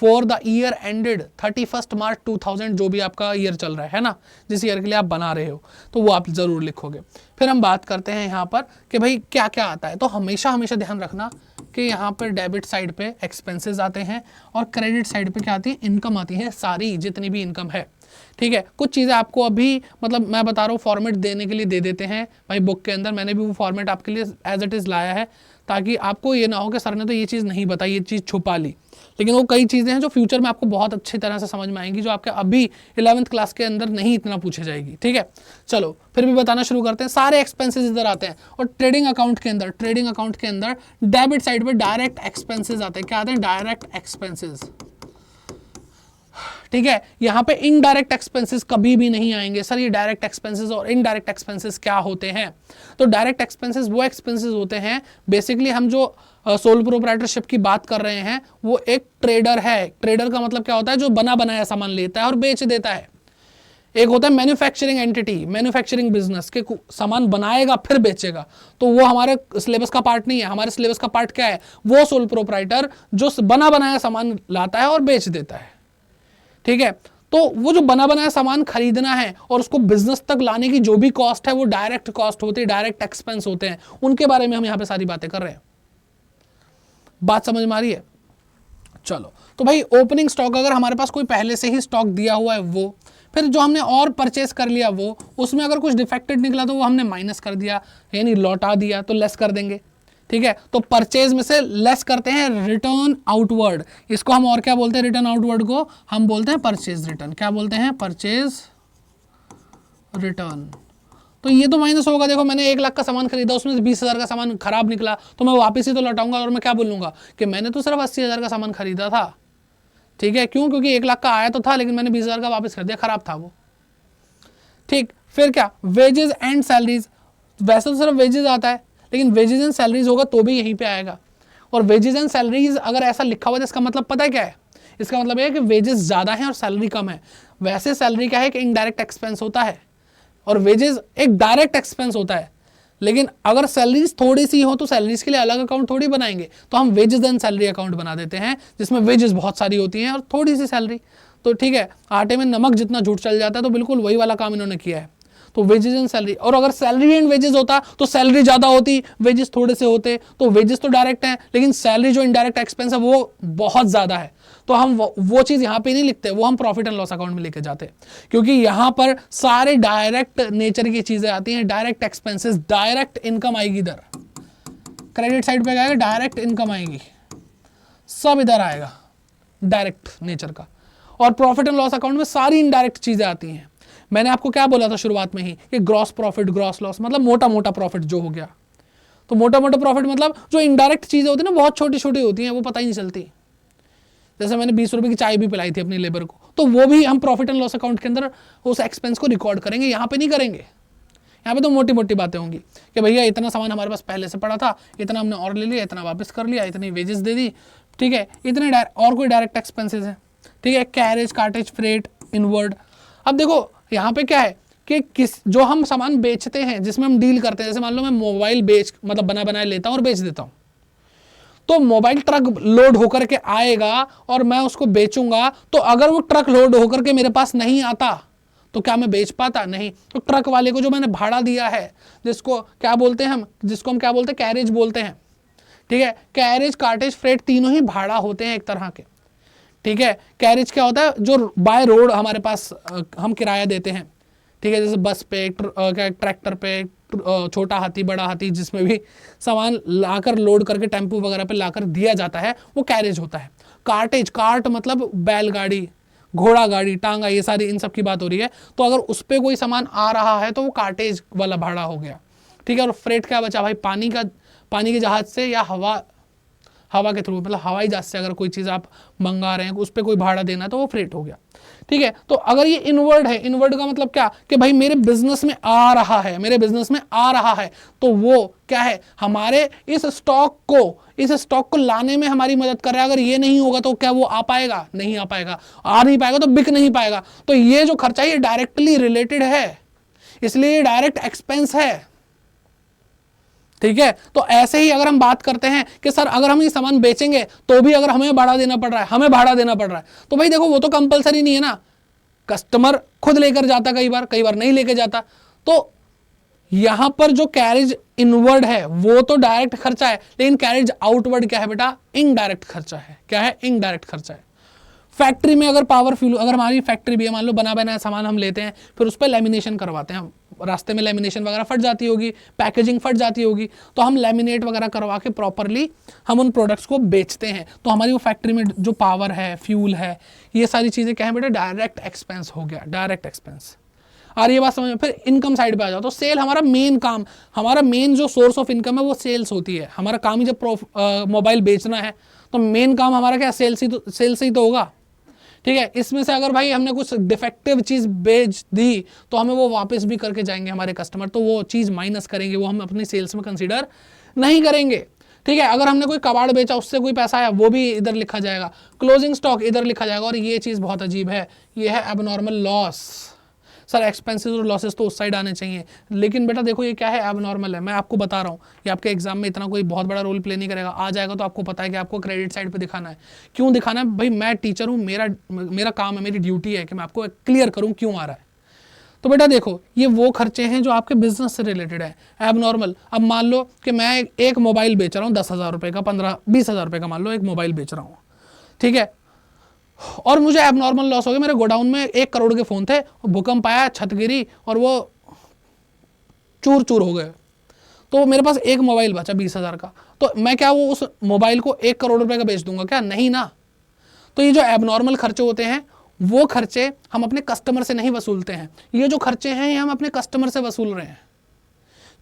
for the year ended 31 मार्च 2000, जो भी आपका ईयर चल रहा है ना, जिस ईयर के लिए आप बना रहे हो, तो वो आप जरूर लिखोगे। फिर हम बात करते हैं यहाँ पर कि भाई क्या क्या आता है। तो हमेशा ध्यान रखना कि यहाँ पर डेबिट साइड पे एक्सपेंसेस आते हैं और क्रेडिट साइड पे क्या आती है, इनकम आती है, सारी जितनी भी इनकम है। ठीक है, कुछ चीज़ें आपको अभी मतलब मैं बता रहा हूँ फॉर्मेट देने के लिए दे देते हैं भाई बुक के अंदर। मैंने भी वो फॉर्मेट आपके लिए एज इट इज़ लाया है, ताकि आपको ये ना हो कि सर ने तो ये चीज़ नहीं बताई, ये चीज़ छुपा ली। लेकिन वो कई चीज़ें हैं जो फ्यूचर में आपको बहुत अच्छी तरह से समझ में आएंगी, जो आपके अभी 11th क्लास के अंदर नहीं इतना पूछे जाएगी। ठीक है, चलो फिर भी बताना शुरू करते हैं। सारे एक्सपेंसेस इधर आते हैं और ट्रेडिंग अकाउंट के अंदर डेबिट साइड पे डायरेक्ट एक्सपेंसेस आते हैं। क्या आते हैं, डायरेक्ट एक्सपेंसेस। ठीक है, यहां पे इनडायरेक्ट एक्सपेंसेस कभी भी नहीं आएंगे। सर ये डायरेक्ट एक्सपेंसेस और इनडायरेक्ट एक्सपेंसेस क्या होते हैं? तो डायरेक्ट एक्सपेंसेस वो एक्सपेंसेस होते हैं, बेसिकली हम जो सोल प्रोप्राइटरशिप की बात कर रहे हैं, वो एक ट्रेडर है। ट्रेडर का मतलब क्या होता है, जो बना बनाया सामान लेता है और बेच देता है। एक होता है मैन्युफैक्चरिंग एंटिटी, मैन्युफैक्चरिंग बिजनेस के सामान बनाएगा फिर बेचेगा, तो वो हमारे सिलेबस का पार्ट नहीं है। हमारे सिलेबस का पार्ट क्या है, वो सोल प्रोप्राइटर जो बना बनाया सामान लाता है और बेच देता है। ठीक है, तो वो जो बना बनाया सामान खरीदना है और उसको बिजनेस तक लाने की जो भी कॉस्ट है, वो डायरेक्ट कॉस्ट होती है, डायरेक्ट एक्सपेंस होते हैं। उनके बारे में हम यहां पे सारी बातें कर रहे हैं। बात समझ में आ रही है? चलो, तो भाई ओपनिंग स्टॉक अगर हमारे पास कोई पहले से ही स्टॉक दिया हुआ है वो, फिर जो हमने और परचेस कर लिया वो, उसमें अगर कुछ डिफेक्टेड निकला तो वो हमने माइनस कर दिया, यानी लौटा दिया, तो लेस कर देंगे। ठीक है, तो परचेज में से लेस करते हैं रिटर्न आउटवर्ड। इसको हम और क्या बोलते हैं, रिटर्न आउटवर्ड को हम बोलते हैं परचेज रिटर्न। क्या बोलते हैं, परचेज रिटर्न। तो ये तो माइनस होगा। देखो मैंने 1 लाख का सामान खरीदा, उसमें से 20,000 का सामान खराब निकला, तो मैं वापस ही तो लौटाऊंगा और मैं क्या बोलूंगा कि मैंने तो सिर्फ 80,000 का सामान खरीदा था। ठीक है, क्यों? क्योंकि 1 लाख का आया तो था, लेकिन मैंने 20,000 का वापस कर दिया, खराब था वो। ठीक, फिर क्या, वेजेस एंड सैलरीज। वैसे तो सिर्फ वेजेस आता है, लेकिन वेजेस एंड सैलरीज होगा तो भी यहीं पे आएगा। और वेजेस एंड सैलरीज अगर ऐसा लिखा हुआ है तो इसका मतलब पता है क्या है? इसका मतलब है कि वेजेस ज़्यादा हैं और सैलरी कम है। वैसे सैलरी क्या है कि इनडायरेक्ट एक्सपेंस होता है और वेजेस एक डायरेक्ट एक्सपेंस होता है। लेकिन अगर सैलरीज थोड़ी सी हो तो सैलरीज के लिए अलग अकाउंट थोड़ी बनाएंगे, तो हम वेजेस एंड सैलरी अकाउंट बना देते हैं, जिसमें वेजेस बहुत सारी होती हैं और थोड़ी सी सैलरी। तो ठीक है, आटे में नमक जितना झूठ चल जाता है, तो बिल्कुल वही वाला काम इन्होंने किया है। तो वेजेस एंड सैलरी, और अगर सैलरी एंड वेजेस होता तो सैलरी ज्यादा होती, वेजेस थोड़े से होते। तो वेजेस तो डायरेक्ट हैं, लेकिन सैलरी जो इनडायरेक्ट एक्सपेंस है वो बहुत ज्यादा है। तो हम वो चीज यहां पे नहीं लिखते, वो हम प्रॉफिट एंड लॉस अकाउंट में लेके जाते हैं, क्योंकि यहां पर सारे डायरेक्ट नेचर की चीजें आती हैं। डायरेक्ट एक्सपेंसेस, डायरेक्ट इनकम आएगी इधर, क्रेडिट साइड पे आएगा, डायरेक्ट इनकम आएगी, सब इधर आएगा डायरेक्ट नेचर का। और प्रॉफिट एंड लॉस अकाउंट में सारी इनडायरेक्ट चीजें आती हैं। मैंने आपको क्या बोला था शुरुआत में ही कि ग्रॉस प्रॉफिट, ग्रॉस लॉस मतलब मोटा मोटा प्रॉफिट जो हो गया। तो मोटा मोटा प्रॉफिट मतलब जो इनडायरेक्ट चीजें होती है ना, बहुत छोटी छोटी होती हैं, वो पता ही नहीं चलती। जैसे मैंने 20 रुपए की चाय भी पिलाई थी अपनी लेबर को, तो वो भी हम प्रॉफिट एंड लॉस अकाउंट के अंदर उस एक्सपेंस को रिकॉर्ड करेंगे, यहाँ पे नहीं करेंगे। यहाँ पे तो मोटी मोटी बातें होंगी कि भैया इतना सामान हमारे पास पहले से पड़ा था, इतना हमने और ले लिया, इतना वापस कर लिया, इतनी वेजेस दे दी। ठीक है, इतने और कोई डायरेक्ट एक्सपेंसेस है। ठीक है, कैरेज, कार्टेज, फ्रेट, इनवर्ड। अब देखो यहाँ पे क्या है कि जो हम सामान बेचते हैं, जिसमें हम डील करते हैं, जैसे मान लो मैं मोबाइल मतलब बना बनाया लेता हूँ और बेच देता हूँ, तो मोबाइल ट्रक लोड होकर के आएगा और मैं उसको बेचूंगा। तो अगर वो ट्रक लोड होकर के मेरे पास नहीं आता तो क्या मैं बेच पाता? नहीं। तो ट्रक वाले को जो मैंने भाड़ा दिया है, जिसको क्या बोलते हैं हम, क्या बोलते हैं, कैरेज बोलते हैं। ठीक है, कैरेज, कार्टेज, फ्रेट तीनों ही भाड़ा होते हैं एक तरह के। ठीक है, कैरेज क्या होता है, जो बाय रोड हमारे पास हम किराया देते हैं। ठीक है, जैसे बस पे, ट्रैक्टर पे, छोटा हाथी, बड़ा हाथी, जिसमें भी सामान लाकर लोड करके टेम्पू वगैरह पे लाकर दिया जाता है, वो कैरेज होता है। कार्टेज, कार्ट मतलब बैलगाड़ी, घोड़ा गाड़ी, टांगा, ये सारी इन सब की बात हो रही है। तो अगर उस पर कोई सामान आ रहा है तो वो कार्टेज वाला भाड़ा हो गया। ठीक है, और फ्रेट क्या बचा भाई, पानी के जहाज से या हवा के थ्रू, मतलब हवाई जहाज से अगर कोई चीज़ आप मंगा रहे हैं, उस पर कोई भाड़ा देना, तो वो फ्रेट हो गया। ठीक है, तो अगर ये इनवर्ड है, इनवर्ड का मतलब क्या कि भाई मेरे बिजनेस में आ रहा है, मेरे बिजनेस में आ रहा है, तो वो क्या है, हमारे इस स्टॉक को लाने में हमारी मदद कर रहा है। अगर ये नहीं होगा तो क्या वो आ पाएगा? नहीं आ पाएगा। आ नहीं पाएगा तो बिक नहीं पाएगा। तो ये जो खर्चा ये डायरेक्टली रिलेटेड है, इसलिए ये डायरेक्ट एक्सपेंस है। ठीक है, तो ऐसे ही अगर हम बात करते हैं कि सर अगर हम ये सामान बेचेंगे तो भी अगर हमें भाड़ा देना पड़ रहा है, हमें भाड़ा देना पड़ रहा है, तो भाई देखो वो तो कंपलसरी नहीं है ना, कस्टमर खुद लेकर जाता, कई बार नहीं लेके जाता। तो यहां पर जो कैरेज इनवर्ड है वो तो डायरेक्ट खर्चा है, लेकिन कैरेज आउटवर्ड क्या है बेटा? इनडायरेक्ट खर्चा है। क्या है? इनडायरेक्ट खर्चा है। फैक्ट्री में अगर पावर फ्यूल, अगर हमारी फैक्ट्री भी है, मान लो बना बनाया सामान हम लेते हैं, फिर उस पर लेमिनेशन करवाते हैं हम, रास्ते में लेमिनेशन वगैरह फट जाती होगी, पैकेजिंग फट जाती होगी, तो हम लेमिनेट वगैरह करवा के प्रॉपरली हम उन प्रोडक्ट्स को बेचते हैं। तो हमारी वो फैक्ट्री में जो पावर है, फ्यूल है, ये सारी चीज़ें क्या है बेटा? डायरेक्ट एक्सपेंस हो गया, डायरेक्ट एक्सपेंस। और ये बात समझ में। फिर इनकम साइड पे आ जाओ, तो सेल हमारा मेन काम, हमारा मेन जो सोर्स ऑफ इनकम है वो सेल्स होती है। हमारा काम ही जब मोबाइल बेचना है तो मेन काम हमारा क्या? सेल्स ही तो होगा। ठीक है, इसमें से अगर भाई हमने कुछ डिफेक्टिव चीज़ बेच दी तो हमें वो वापस भी करके जाएंगे हमारे कस्टमर, तो वो चीज़ माइनस करेंगे, वो हम अपनी सेल्स में कंसीडर नहीं करेंगे। ठीक है, अगर हमने कोई कबाड़ बेचा, उससे कोई पैसा आया, वो भी इधर लिखा जाएगा, क्लोजिंग स्टॉक इधर लिखा जाएगा। और ये चीज़ बहुत अजीब है, ये है एबनॉर्मल लॉस। सर एक्सपेंसेस और लॉसेस तो उस साइड आने चाहिए, लेकिन बेटा देखो ये क्या है? एबनॉर्मल है। मैं आपको बता रहा हूँ, ये आपके एग्जाम में इतना कोई बहुत बड़ा रोल प्ले नहीं करेगा। आ जाएगा तो आपको पता है कि आपको क्रेडिट साइड पे दिखाना है। क्यों दिखाना है भाई? मैं टीचर हूँ, मेरा काम है, मेरी ड्यूटी है कि मैं आपको क्लियर करूँ क्यों आ रहा है। तो बेटा देखो, ये वो खर्चे हैं जो आपके बिजनेस से रिलेटेड है, एबनॉर्मल। अब मान लो कि मैं एक मोबाइल बेच रहा हूँ 10,000 रुपये का, 15-20 हज़ार रुपये का, मान लो एक मोबाइल बेच रहा हूँ। ठीक है, और मुझे एबनॉर्मल लॉस हो गया, मेरे गोडाउन में 1 करोड़ के फ़ोन थे, भूकंप आया, छत गिरी और वो चूर चूर हो गए, तो मेरे पास एक मोबाइल बचा 20,000 का, तो मैं क्या वो उस मोबाइल को 1 करोड़ रुपए का बेच दूंगा क्या? नहीं ना। तो ये जो एबनॉर्मल खर्चे होते हैं वो खर्चे हम अपने कस्टमर से नहीं वसूलते हैं, ये जो खर्चे हैं ये हम अपने कस्टमर से वसूल रहे हैं।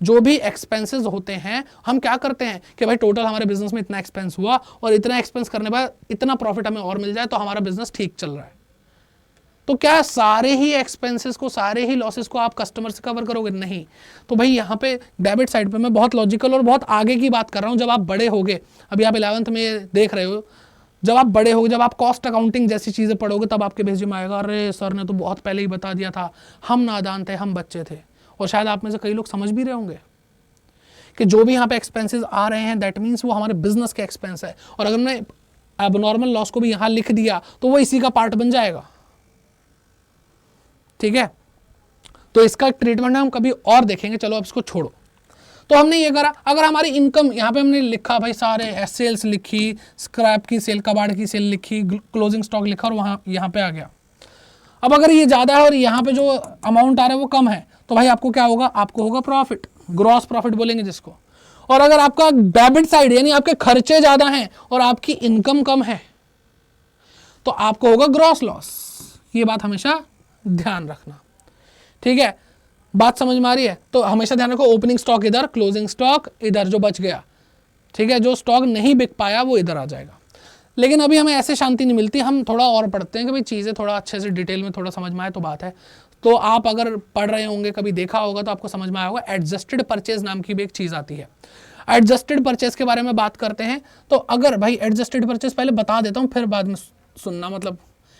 जो भी एक्सपेंसेस होते हैं हम क्या करते हैं कि भाई टोटल हमारे बिजनेस में इतना एक्सपेंस हुआ और इतना एक्सपेंस करने के बाद इतना प्रॉफिट हमें और मिल जाए तो हमारा बिजनेस ठीक चल रहा है। तो क्या सारे ही एक्सपेंसेस को, सारे ही लॉसेस को आप कस्टमर से कवर करोगे? नहीं। तो भाई यहाँ पे डेबिट साइड पे मैं बहुत लॉजिकल और बहुत आगे की बात कर रहा हूँ। जब आप बड़े होगे, अभी आप 11th में देख रहे हो, जब आप बड़े होगे, जब आप कॉस्ट अकाउंटिंग जैसी चीज़ें पढ़ोगे, तब आपके भेज में आएगा, अरे सर ने तो बहुत पहले ही बता दिया था, हम नादान थे, हम बच्चे थे। और शायद आप में से कई लोग समझ भी रहे होंगे कि जो भी यहाँ पे एक्सपेंसेस आ रहे हैं दैट मीन्स वो हमारे बिजनेस के एक्सपेंस है, और अगर मैं एबनॉर्मल लॉस को भी यहाँ लिख दिया तो वो इसी का पार्ट बन जाएगा। ठीक है, तो इसका ट्रीटमेंट हम कभी और देखेंगे, चलो अब इसको छोड़ो। तो हमने ये करा, अगर हमारी इनकम यहाँ पे हमने लिखा भाई सारे सेल्स लिखी, स्क्रैप की सेल, कबाड़ की सेल लिखी, क्लोजिंग स्टॉक लिखा और वहाँ यहाँ पे आ गया। अब अगर ये ज़्यादा है और यहाँ पे जो अमाउंट आ रहा है वो कम है, तो भाई आपको क्या होगा? आपको होगा प्रॉफिट, ग्रॉस प्रॉफिट बोलेंगे जिसको। और अगर आपका डेबिट साइड यानी आपके खर्चे ज़्यादा हैं और आपकी इनकम कम है तो आपको होगा ग्रॉस लॉस। ये बात हमेशा ध्यान रखना। ठीक है, बात समझ में आ रही है? तो हमेशा ध्यान रखो, ओपनिंग स्टॉक इधर, क्लोजिंग स्टॉक इधर, जो बच गया। ठीक है, जो स्टॉक नहीं बिक पाया वो इधर आ जाएगा। लेकिन अभी हमें ऐसे शांति नहीं मिलती, हम थोड़ा और पढ़ते हैं कि भाई चीज़ें थोड़ा अच्छे से डिटेल में थोड़ा समझ में आए तो बात है। तो आप अगर पढ़ रहे होंगे, कभी देखा होगा तो आपको समझ में आया होगा, एडजस्टेड परचेज नाम की भी एक चीज़ आती है। एडजस्टेड परचेज के बारे में बात करते हैं। तो अगर भाई एडजस्टेड परचेज पहले बता देता हूँ, फिर बाद में सुनना, मतलब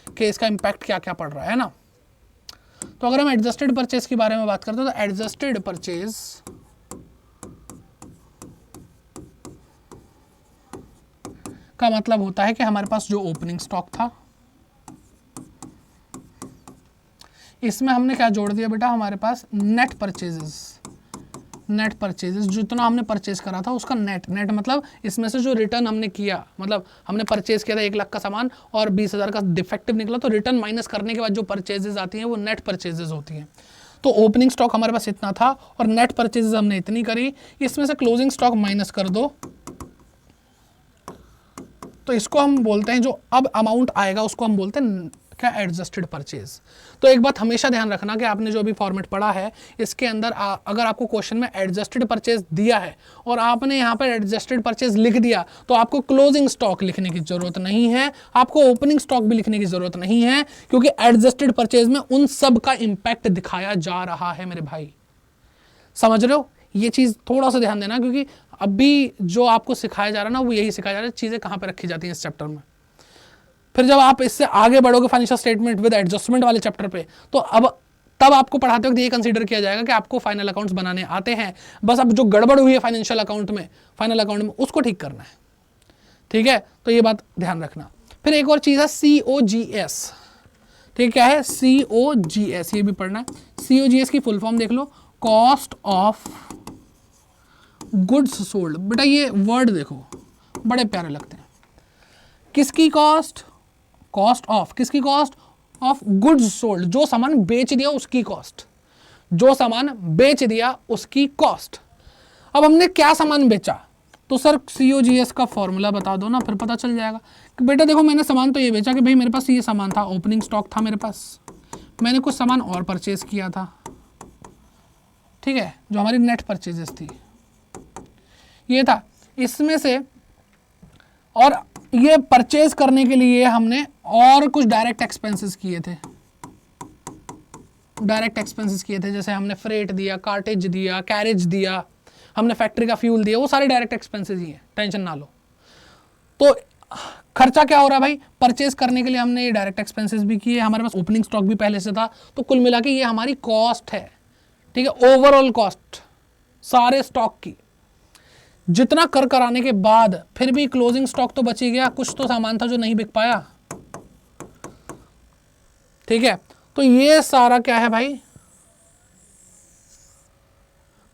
कि इसका इम्पैक्ट क्या क्या पड़ रहा है ना। तो अगर हम एडजस्टेड परचेज के बारे में बात करते हैं तो एडजस्टेड परचेज का मतलब होता है कि हमारे पास जो ओपनिंग स्टॉक था इसमें हमने क्या जोड़ दिया बेटा? हमारे पास नेट परचेजेस जितना हमने परचेज करा था उसका नेट मतलब इसमें से जो रिटर्न हमने किया, मतलब हमने परचेज किया था 1 लाख का सामान और 20,000 का डिफेक्टिव निकला, तो रिटर्न माइनस करने के बाद जो परचेजेस आती हैं वो नेट परचेजेस होती हैं। तो ओपनिंग स्टॉक हमारे पास इतना था और नेट परचेजेस हमने इतनी करी, इसमें से क्लोजिंग स्टॉक माइनस कर दो, तो इसको हम बोलते हैं, जो अब अमाउंट आएगा उसको हम बोलते हैं क्या, एडजस्टेड परचेज। तो एक बात हमेशा ध्यान रखना कि आपने जो अभी फॉर्मेट पढ़ा है इसके अंदर अगर आपको क्वेश्चन में एडजस्टेड परचेज दिया है और आपने यहाँ पर एडजस्टेड परचेज लिख दिया तो आपको क्लोजिंग स्टॉक लिखने की जरूरत नहीं है, आपको ओपनिंग स्टॉक भी लिखने की जरूरत नहीं है, क्योंकि एडजस्टेड परचेज में उन सब का इंपैक्ट दिखाया जा रहा है मेरे भाई। समझ रहे हो, ये चीज थोड़ा सा ध्यान देना, क्योंकि अभी जो आपको सिखाया जा रहा है ना वो यही सिखाया जा रहा है, चीजें कहां पे रखी जाती हैं इस चैप्टर में। फिर जब आप इससे आगे बढ़ोगे फाइनेंशियल स्टेटमेंट विद एडजस्टमेंट वाले चैप्टर पे, तो अब तब आपको पढ़ाते वक्त ये कंसीडर किया जाएगा कि आपको फाइनल अकाउंट्स बनाने आते हैं, बस अब जो गड़बड़ हुई है फाइनेंशियल अकाउंट में, फाइनल अकाउंट में, उसको ठीक करना है। ठीक है, तो ये बात ध्यान रखना। फिर एक और चीज है COGS। ठीक, क्या है COGS, ये भी पढ़ना है। COGS की फुल फॉर्म देख लो, कॉस्ट ऑफ गुड्स सोल्ड। बेटा ये वर्ड देखो बड़े प्यारे लगते हैं। किसकी कॉस्ट, कॉस्ट ऑफ, किसकी कॉस्ट ऑफ गुड्स सोल्ड, जो सामान बेच दिया उसकी कॉस्ट, जो सामान बेच दिया उसकी कॉस्ट। अब हमने क्या सामान बेचा, तो सर COGS का फॉर्मूला बता दो ना, फिर पता चल जाएगा कि बेटा देखो मैंने सामान तो ये बेचा कि भाई मेरे पास ये सामान था, ओपनिंग स्टॉक था मेरे पास, मैंने कुछ सामान और परचेज किया था, ठीक है, जो हमारी नेट परचेजेस थी ये था, इसमें से और ये परचेज करने के लिए हमने और कुछ डायरेक्ट एक्सपेंसेस किए थे, डायरेक्ट एक्सपेंसेस किए थे, जैसे हमने फ्रेट दिया, कार्टेज दिया, कैरेज दिया, हमने फैक्ट्री का फ्यूल दिया, वो सारे डायरेक्ट एक्सपेंसेस ही हैं, टेंशन ना लो। तो खर्चा क्या हो रहा है भाई, परचेज करने के लिए हमने ये डायरेक्ट एक्सपेंसेस भी किए, हमारे पास ओपनिंग स्टॉक भी पहले से था, तो कुल मिला के ये हमारी कॉस्ट है। ठीक है, ओवरऑल कॉस्ट सारे स्टॉक की, जितना कर कराने के बाद फिर भी क्लोजिंग स्टॉक तो बच ही गया, कुछ तो सामान था जो नहीं बिक पाया। ठीक है, तो ये सारा क्या है भाई,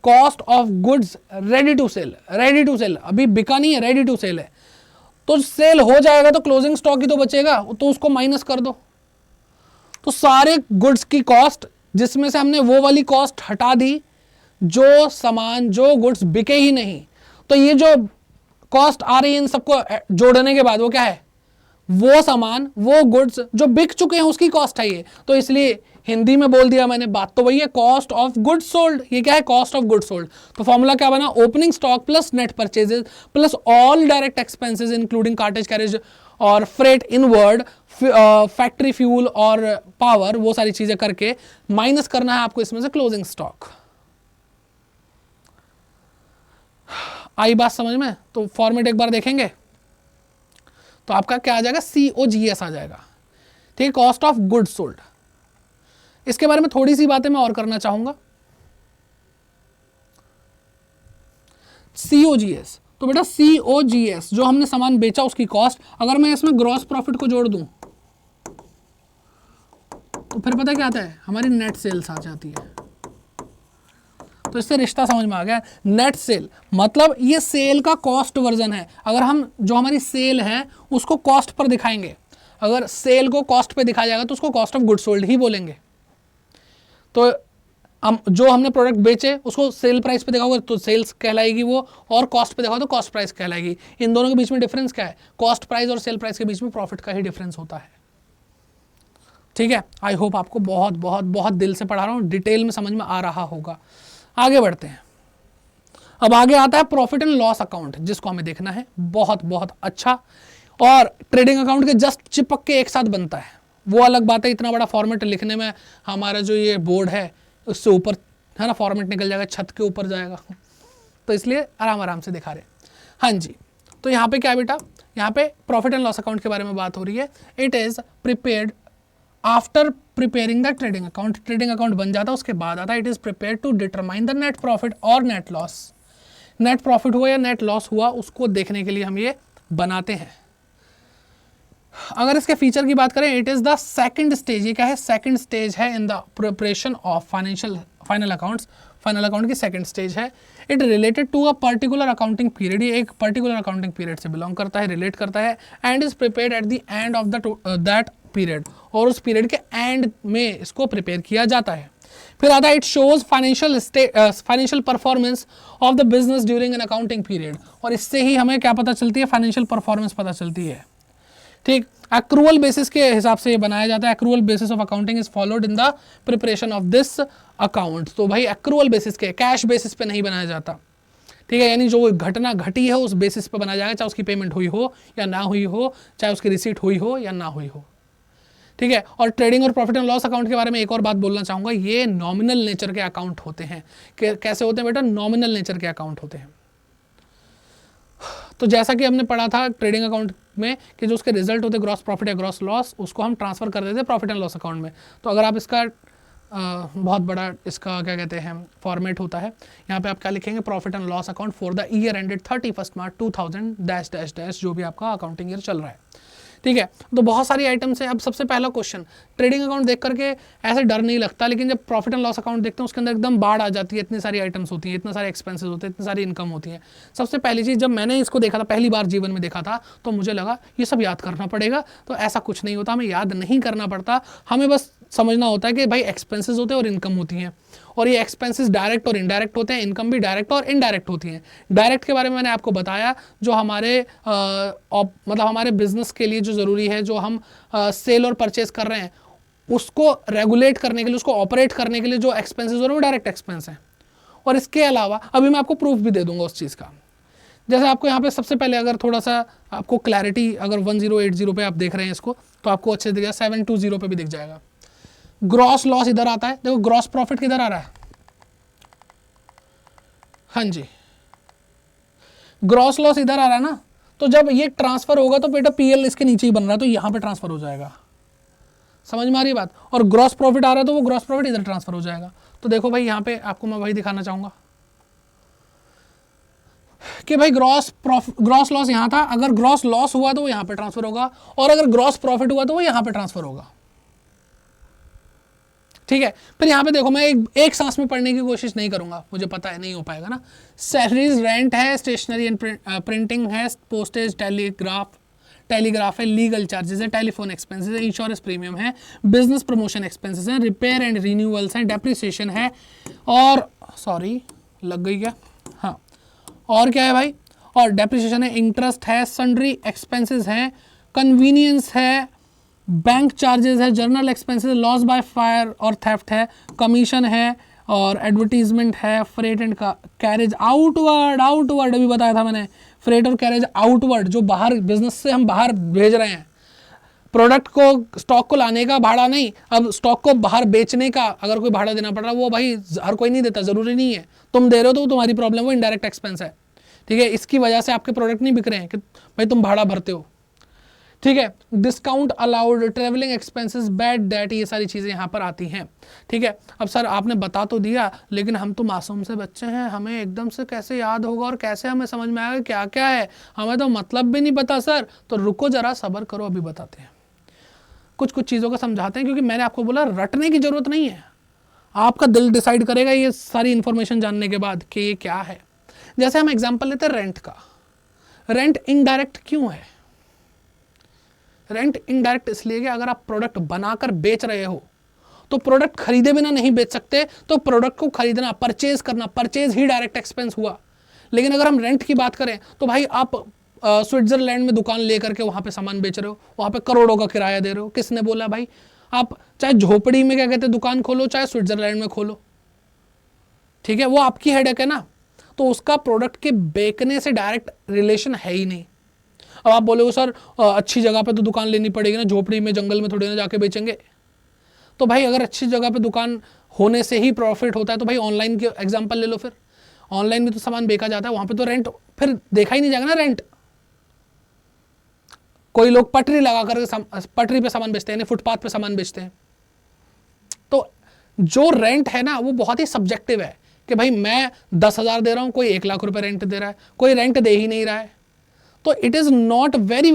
cost of goods ready to sell. Ready to sell अभी बिका नहीं है, रेडी टू सेल है, तो सेल हो जाएगा तो क्लोजिंग स्टॉक ही तो बचेगा, तो उसको माइनस कर दो। तो सारे गुड्स की कॉस्ट, जिसमें से हमने वो वाली कॉस्ट हटा दी जो सामान, जो गुड्स बिके ही नहीं, तो ये जो कॉस्ट आ रही है इन सबको जोड़ने के बाद वो क्या है, वो सामान, वो गुड्स जो बिक चुके हैं उसकी कॉस्ट है ये। तो इसलिए हिंदी में बोल दिया मैंने, बात तो वही है, कॉस्ट ऑफ गुड्स सोल्ड। ये क्या है, कॉस्ट ऑफ गुड्स सोल्ड। तो फॉर्मूला क्या बना, opening stock plus net purchases plus all direct expenses including cartage, carriage और फ्रेट इनवर्ड, फैक्ट्री फ्यूल और पावर, वो सारी चीजें करके माइनस करना है आपको इसमें से क्लोजिंग स्टॉक। आई बात समझ में? तो फॉर्मेट एक बार देखेंगे तो आपका क्या आ जाएगा, COGS आ जाएगा। ठीक है, कॉस्ट ऑफ गुड्स सोल्ड। इसके बारे में थोड़ी सी बातें मैं और करना चाहूंगा। COGS, तो बेटा COGS जो हमने सामान बेचा उसकी कॉस्ट, अगर मैं इसमें ग्रॉस प्रॉफिट को जोड़ दूं तो फिर पता क्या आता है, हमारी नेट सेल्स आ जाती है। तो इससे रिश्ता समझ में आ गया। नेट सेल मतलब ये सेल का कॉस्ट वर्जन है। अगर हम जो हमारी सेल है उसको कॉस्ट पर दिखाएंगे, अगर सेल को कॉस्ट पे दिखाया जाएगा तो उसको कॉस्ट ऑफ गुड्स सोल्ड ही बोलेंगे। तो हम जो हमने प्रोडक्ट बेचे उसको सेल प्राइस पे दिखाओगे तो सेल्स कहलाएगी वो, और कॉस्ट पे दिखाओ तो कॉस्ट प्राइस कहलाएगी। इन दोनों के बीच में डिफरेंस क्या है, कॉस्ट प्राइस और सेल प्राइस के बीच में प्रॉफिट का ही डिफरेंस होता है। ठीक है, आई होप आपको बहुत बहुत बहुत दिल से पढ़ा रहा हूँ, डिटेल में समझ में आ रहा होगा। आगे बढ़ते हैं। अब आगे आता है प्रॉफिट एंड लॉस अकाउंट, जिसको हमें देखना है। बहुत बहुत अच्छा, और ट्रेडिंग अकाउंट के जस्ट चिपक के एक साथ बनता है, वो अलग बात है। इतना बड़ा फॉर्मेट लिखने में हमारा जो ये बोर्ड है उससे ऊपर है ना, फॉर्मेट निकल जाएगा, छत के ऊपर जाएगा, तो इसलिए आराम आराम से दिखा रहे। हाँ जी, तो यहाँ पे क्या है बेटा, यहाँ पे प्रॉफिट एंड लॉस अकाउंट के बारे में बात हो रही है। It is prepared after preparing the trading account. Trading account बन जाता है उसके बाद आता है it is prepared to determine the net profit और नेट लॉस। नेट प्रॉफिट हुआ या नेट लॉस हुआ उसको देखने के लिए हम ये बनाते हैं। अगर इसके फीचर की बात करें, it is the second stage. ये क्या है, सेकंड स्टेज है in the preparation of final accounts. Final account की सेकंड स्टेज है। It related to a particular accounting period, ये एक पर्टिकुलर अकाउंटिंग पीरियड से बिलोंग करता है, रिलेट करता है, and is prepared at the end of that period, और उस पीरियड के एंड में इसको प्रिपेयर किया जाता है। फिर आता है it shows financial performance of the business during an accounting period, और इससे ही हमें क्या पता चलती है, फाइनेंशियल परफॉर्मेंस पता चलती है। ठीक, एक्रूअल बेसिस के हिसाब से ये बनाया जाता है। Accrual basis of accounting is followed in the preparation of this account. तो भाई एक्रूअल बेसिस के, कैश बेसिस पे नहीं बनाया जाता, ठीक है, यानी जो घटना घटी है उस बेसिस पे बनाया जाएगा, चाहे उसकी पेमेंट हुई हो या ना हुई हो, चाहे उसकी रिसीट हुई हो या ना हुई हो, ठीक है। और ट्रेडिंग और प्रॉफिट एंड लॉस अकाउंट के बारे में एक और बात बोलना चाहूंगा, ये नॉमिनल नेचर के अकाउंट होते हैं। कैसे होते हैं बेटा? नॉमिनल नेचर के अकाउंट होते हैं। तो जैसा कि हमने पढ़ा था ट्रेडिंग अकाउंट में कि जो उसके रिजल्ट होते ग्रॉस प्रॉफिट या ग्रॉस लॉस, उसको हम ट्रांसफर कर देते प्रॉफिट एंड लॉस अकाउंट में। तो अगर आप इसका बहुत बड़ा इसका क्या कहते हैं फॉर्मेट होता है, यहाँ पे आप क्या लिखेंगे? Profit and loss account for the year ended 31 March 2000 dash dash dash, जो भी आपका अकाउंटिंग ईयर चल रहा है, ठीक है। तो बहुत सारी आइटम्स है। अब सबसे पहला क्वेश्चन, ट्रेडिंग अकाउंट देख करके ऐसे डर नहीं लगता, लेकिन जब प्रॉफिट एंड लॉस अकाउंट देखते हैं उसके अंदर एकदम बाढ़ आ जाती है, इतनी सारी आइटम्स होती हैं, इतने सारे एक्सपेंसेस होते हैं, इतनी सारी इनकम होती है। सबसे पहली चीज़, जब मैंने इसको देखा था पहली बार जीवन में देखा था, तो मुझे लगा ये सब याद करना पड़ेगा। तो ऐसा कुछ नहीं होता, हमें याद नहीं करना पड़ता, हमें बस समझना होता है कि भाई एक्सपेंसेस होते हैं और इनकम होती हैं, और ये एक्सपेंसेस डायरेक्ट और इनडायरेक्ट होते हैं, इनकम भी डायरेक्ट और इनडायरेक्ट होती हैं। डायरेक्ट के बारे में मैंने आपको बताया, जो हमारे मतलब हमारे बिजनेस के लिए जो ज़रूरी है, जो हम सेल और परचेज कर रहे हैं, उसको रेगुलेट करने के लिए, उसको ऑपरेट करने के लिए जो एक्सपेंसेस हो रहे हैं वो डायरेक्ट एक्सपेंस हैं। और इसके अलावा अभी मैं आपको प्रूफ भी दे दूंगा उस चीज़ का। जैसे आपको यहाँ पे सबसे पहले अगर थोड़ा सा आपको क्लैरिटी, अगर 1080 पे आप देख रहे हैं इसको, तो आपको अच्छे से दिखेगा, 720 पे भी दिख जाएगा। ग्रॉस लॉस इधर आता है, देखो ग्रॉस प्रॉफिट किधर आ रहा है? हाँ जी, ग्रॉस लॉस इधर आ रहा है ना। तो जब ये ट्रांसफर होगा तो बेटा पीएल इसके नीचे ही बन रहा है, तो यहां पे ट्रांसफर हो जाएगा। समझ में आ रही बात? और ग्रॉस प्रॉफिट आ रहा है तो वो ग्रॉस प्रॉफिट इधर ट्रांसफर हो जाएगा। तो देखो भाई यहां पे आपको मैं वही दिखाना चाहूंगा कि भाई ग्रॉस लॉस यहां था, अगर ग्रॉस लॉस हुआ तो वो यहां पे ट्रांसफर होगा, और अगर ग्रॉस प्रॉफिट हुआ तो वो यहां पे ट्रांसफर होगा, ठीक है। फिर यहाँ पे देखो, मैं एक सांस में पढ़ने की कोशिश नहीं करूंगा, मुझे पता है नहीं हो पाएगा ना। सैलरीज, रेंट है, स्टेशनरी एंड प्रिंटिंग है, पोस्टेज, टेलीग्राफ है, लीगल चार्जेस है, टेलीफोन एक्सपेंसेस है, इंश्योरेंस प्रीमियम है, बिजनेस प्रमोशन एक्सपेंसेस है, रिपेयर एंड रिन्यूअल्स हैं, डेप्रिसिएशन है, और सॉरी लग गई क्या? हाँ, और क्या है भाई? और डेप्रिसिएशन है, इंटरेस्ट है, सन्ड्री एक्सपेंसेस है, कन्वीनियंस है, बैंक चार्जेस है, journal expenses, loss by fire और थेफ्ट है, कमीशन है, और एडवर्टीजमेंट है, फ्रेट एंड कैरेज आउटवर्ड अभी बताया था मैंने, फ्रेट और कैरेज आउटवर्ड, जो बाहर बिजनेस से हम बाहर भेज रहे हैं, प्रोडक्ट को, स्टॉक को लाने का भाड़ा नहीं, अब स्टॉक को बाहर बेचने का अगर कोई भाड़ा देना पड़ रहा है, वो भाई हर कोई नहीं देता, जरूरी नहीं है, तुम दे रहे हो तो तुम्हारी प्रॉब्लम, वो इनडायरेक्ट एक्सपेंस है, ठीक है। इसकी वजह से आपके प्रोडक्ट नहीं बिक रहे हैं कि भाई तुम भाड़ा भरते हो, ठीक है। Discount allowed, travelling expenses, bad debt, ये सारी चीज़ें यहाँ पर आती हैं, ठीक है। अब सर आपने बता तो दिया, लेकिन हम तो मासूम से बच्चे हैं, हमें एकदम से कैसे याद होगा और कैसे हमें समझ में आएगा क्या क्या है, हमें तो मतलब भी नहीं पता सर। तो रुको जरा, सब्र करो, अभी बताते हैं, कुछ कुछ चीज़ों को समझाते हैं, क्योंकि मैंने आपको बोला रटने की जरूरत नहीं है, आपका दिल डिसाइड करेगा ये सारी इंफॉर्मेशन जानने के बाद कि ये क्या है। जैसे हम एग्जाम्पल लेते हैं रेंट का। रेंट इनडायरेक्ट क्यों है? रेंट इनडायरेक्ट इसलिए कि अगर आप प्रोडक्ट बनाकर बेच रहे हो तो प्रोडक्ट खरीदे बिना नहीं बेच सकते, तो प्रोडक्ट को खरीदना, परचेज करना, परचेज ही डायरेक्ट एक्सपेंस हुआ। लेकिन अगर हम रेंट की बात करें तो भाई आप स्विट्जरलैंड में दुकान लेकर के वहां पे सामान बेच रहे हो, वहां पे करोड़ों का किराया दे रहे हो, किसने बोला भाई? आप चाहे झोपड़ी में क्या कहते हैं दुकान खोलो, चाहे स्विट्जरलैंड में खोलो, ठीक है, वो आपकी हेडेक है ना। तो उसका प्रोडक्ट के बेचने से डायरेक्ट रिलेशन है ही नहीं। अब आप बोलोगे सर अच्छी जगह पे तो दुकान लेनी पड़ेगी ना, झोपड़ी में जंगल में थोड़ी ना जाके बेचेंगे। तो भाई अगर अच्छी जगह पे दुकान होने से ही प्रॉफिट होता है तो भाई ऑनलाइन के एग्जांपल ले लो, फिर ऑनलाइन में तो सामान बेचा जाता है, वहां पे तो रेंट फिर देखा ही नहीं जाएगा ना रेंट। कोई लोग पटरी लगा कर पटरी पे सामान बेचते हैं, फुटपाथ पे सामान बेचते हैं। तो जो रेंट है ना वो बहुत ही सब्जेक्टिव है कि भाई मैं 10,000 दे रहा हूं, कोई 1 लाख रुपए रेंट दे रहा है, कोई रेंट दे ही नहीं रहा है। तो it is not very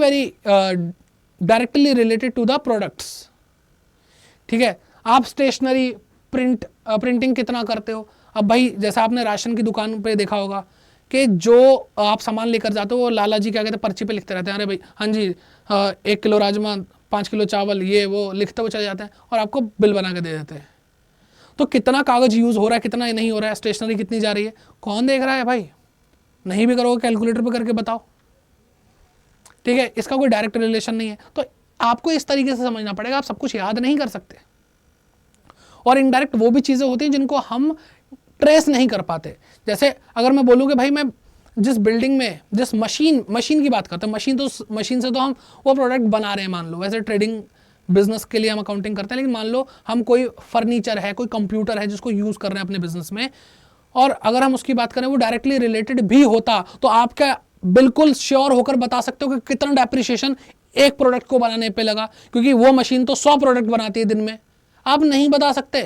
directly related to the products, ठीक है। आप स्टेशनरी प्रिंटिंग कितना करते हो? अब भाई जैसा आपने राशन की दुकान पे देखा होगा कि जो आप सामान लेकर जाते हो वो लाला जी क्या कहते हैं पर्ची पे लिखते रहते हैं, अरे भाई हाँ जी 1 किलो राजमा, 5 किलो चावल, ये वो लिखते हुए चले जाते हैं और आपको बिल बना के दे देते हैं। तो कितना कागज यूज हो रहा है, कितना नहीं हो रहा है, स्टेशनरी कितनी जा रही है, कौन देख रहा है भाई? नहीं भी करोगे कैलकुलेटर पे करके बताओ, ठीक है। इसका कोई डायरेक्ट रिलेशन नहीं है। तो आपको इस तरीके से समझना पड़ेगा, आप सब कुछ याद नहीं कर सकते। और इनडायरेक्ट वो भी चीजें होती हैं जिनको हम ट्रेस नहीं कर पाते। जैसे अगर मैं बोलूँ कि भाई मैं जिस बिल्डिंग में जिस मशीन की बात करते हैं, मशीन से तो हम वो प्रोडक्ट बना रहे हैं, मान लो वैसे ट्रेडिंग बिजनेस के लिए हम अकाउंटिंग करते हैं, लेकिन मान लो हम कोई फर्नीचर है, कोई कंप्यूटर है जिसको यूज कर रहे हैं अपने बिजनेस में, और अगर हम उसकी बात करें वो डायरेक्टली रिलेटेड भी होता, तो आप क्या बिल्कुल श्योर होकर बता सकते हो कि कितना डेप्रिसिएशन एक प्रोडक्ट को बनाने पे लगा? क्योंकि वो मशीन तो 100 प्रोडक्ट बनाती है दिन में, आप नहीं बता सकते।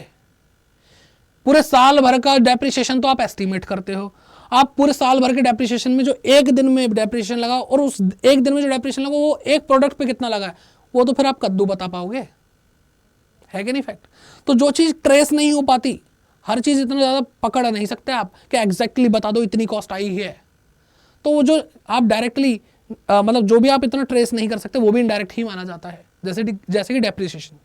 पूरे साल भर का डेप्रिसिएशन तो आप एस्टिमेट करते हो, आप पूरे साल भर के डेप्रिसिएशन में जो एक दिन में डेप्रिसिएशन लगा और उस एक दिन में जो डेप्रिसिएशन लगा वो एक प्रोडक्ट पे कितना लगा है, वो तो फिर आप कद्दू बता पाओगे, है कि नहीं फैक्ट? तो जो चीज ट्रेस नहीं हो पाती, हर चीज इतना ज्यादा पकड़ नहीं सकते आप कि एग्जैक्टली बता दो इतनी कॉस्ट आई है, तो वो जो आप डायरेक्टली मतलब जो भी आप इतना ट्रेस नहीं कर सकते वो भी इनडायरेक्ट ही माना जाता है, जैसे कि डेप्रिसिएशन।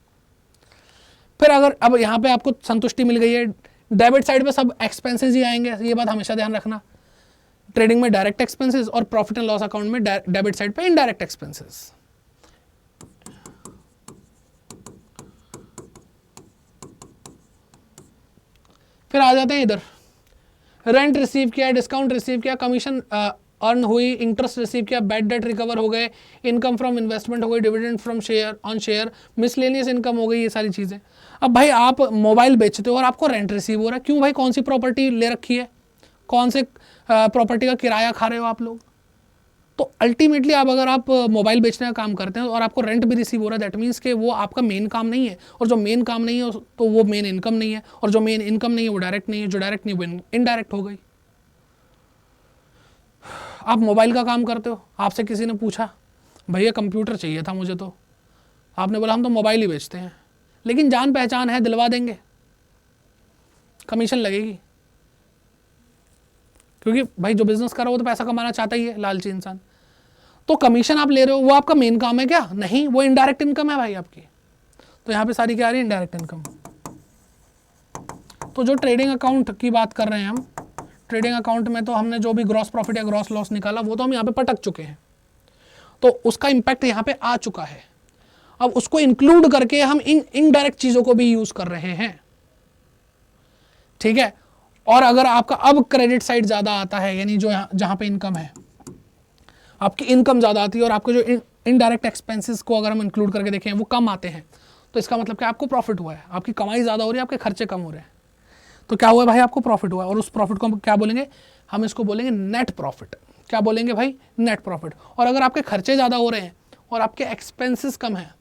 फिर अगर अब यहाँ पे आपको संतुष्टि मिल गई है, डेबिट साइड पे सब एक्सपेंसेस ही आएंगे, ये बात हमेशा ध्यान रखना। ट्रेडिंग में डायरेक्ट एक्सपेंसेस और प्रॉफिट एंड लॉस अकाउंट में डेबिट साइड पे इनडायरेक्ट एक्सपेंसेस। फिर आ जाते हैं इधर, रेंट रिसीव किया, डिस्काउंट रिसीव किया, कमीशन अर्न हुई, इंटरेस्ट रिसीव किया, बैड डेट रिकवर हो गए, इनकम फ्रॉम इन्वेस्टमेंट हो गई, dividend from share on share, miscellaneous income हो गई, ये सारी चीजें। अब भाई आप मोबाइल बेचते हो और आपको रेंट रिसीव हो रहा है, क्यों भाई? कौन सी प्रॉपर्टी ले रखी है, कौन से प्रॉपर्टी का किराया खा रहे हो आप लोग? तो अल्टीमेटली अगर आप मोबाइल बेचने का काम करते हैं और आपको रेंट भी रिसीव हो रहा है, दैट मीन्स कि वो आपका मेन काम नहीं है, और जो मेन काम नहीं है तो वो मेन इनकम नहीं है, और जो मेन इनकम नहीं है वो डायरेक्ट नहीं है, जो डायरेक्ट नहीं वो इनडायरेक्ट हो गई। आप मोबाइल का काम करते हो, आपसे किसी ने पूछा भैया कंप्यूटर चाहिए था मुझे, तो आपने बोला हम तो मोबाइल ही बेचते हैं, लेकिन जान पहचान है, दिलवा देंगे, कमीशन लगेगी, क्योंकि भाई जो बिजनेस कर रहा है वो तो पैसा कमाना चाहता ही है, लालची इंसान। तो कमीशन आप ले रहे हो, वो आपका मेन काम है क्या? नहीं, वो इनडायरेक्ट इनकम है भाई आपकी। तो यहां पे सारी क्या आ रही है? Indirect income. तो जो ट्रेडिंग अकाउंट की बात कर रहे हैं हम, ट्रेडिंग अकाउंट में तो हमने जो भी ग्रॉस प्रॉफिट या ग्रॉस लॉस निकाला वो तो हम यहाँ पे पटक चुके हैं, तो उसका इंपैक्ट यहाँ पे आ चुका है। अब उसको इंक्लूड करके हम इन इनडायरेक्ट चीजों को भी यूज कर रहे हैं, ठीक है। और अगर आपका अब क्रेडिट साइड ज्यादा आता है, यानी जो जहां पे इनकम है, आपकी इनकम ज्यादा आती है और आपके जो इनडायरेक्ट एक्सपेंसेस को अगर हम इंक्लूड करके देखें वो कम आते हैं, तो इसका मतलब कि आपको प्रॉफिट हुआ है, आपकी कमाई ज्यादा हो रही है, आपके खर्चे कम हो रहे हैं, तो क्या हुआ भाई? आपको प्रॉफिट हुआ है। और उस प्रॉफिट को हम क्या बोलेंगे? हम इसको बोलेंगे नेट प्रॉफिट। क्या बोलेंगे भाई? Net profit. और अगर आपके खर्चे ज़्यादा हो रहे हैं और आपके एक्सपेंसेस कम है,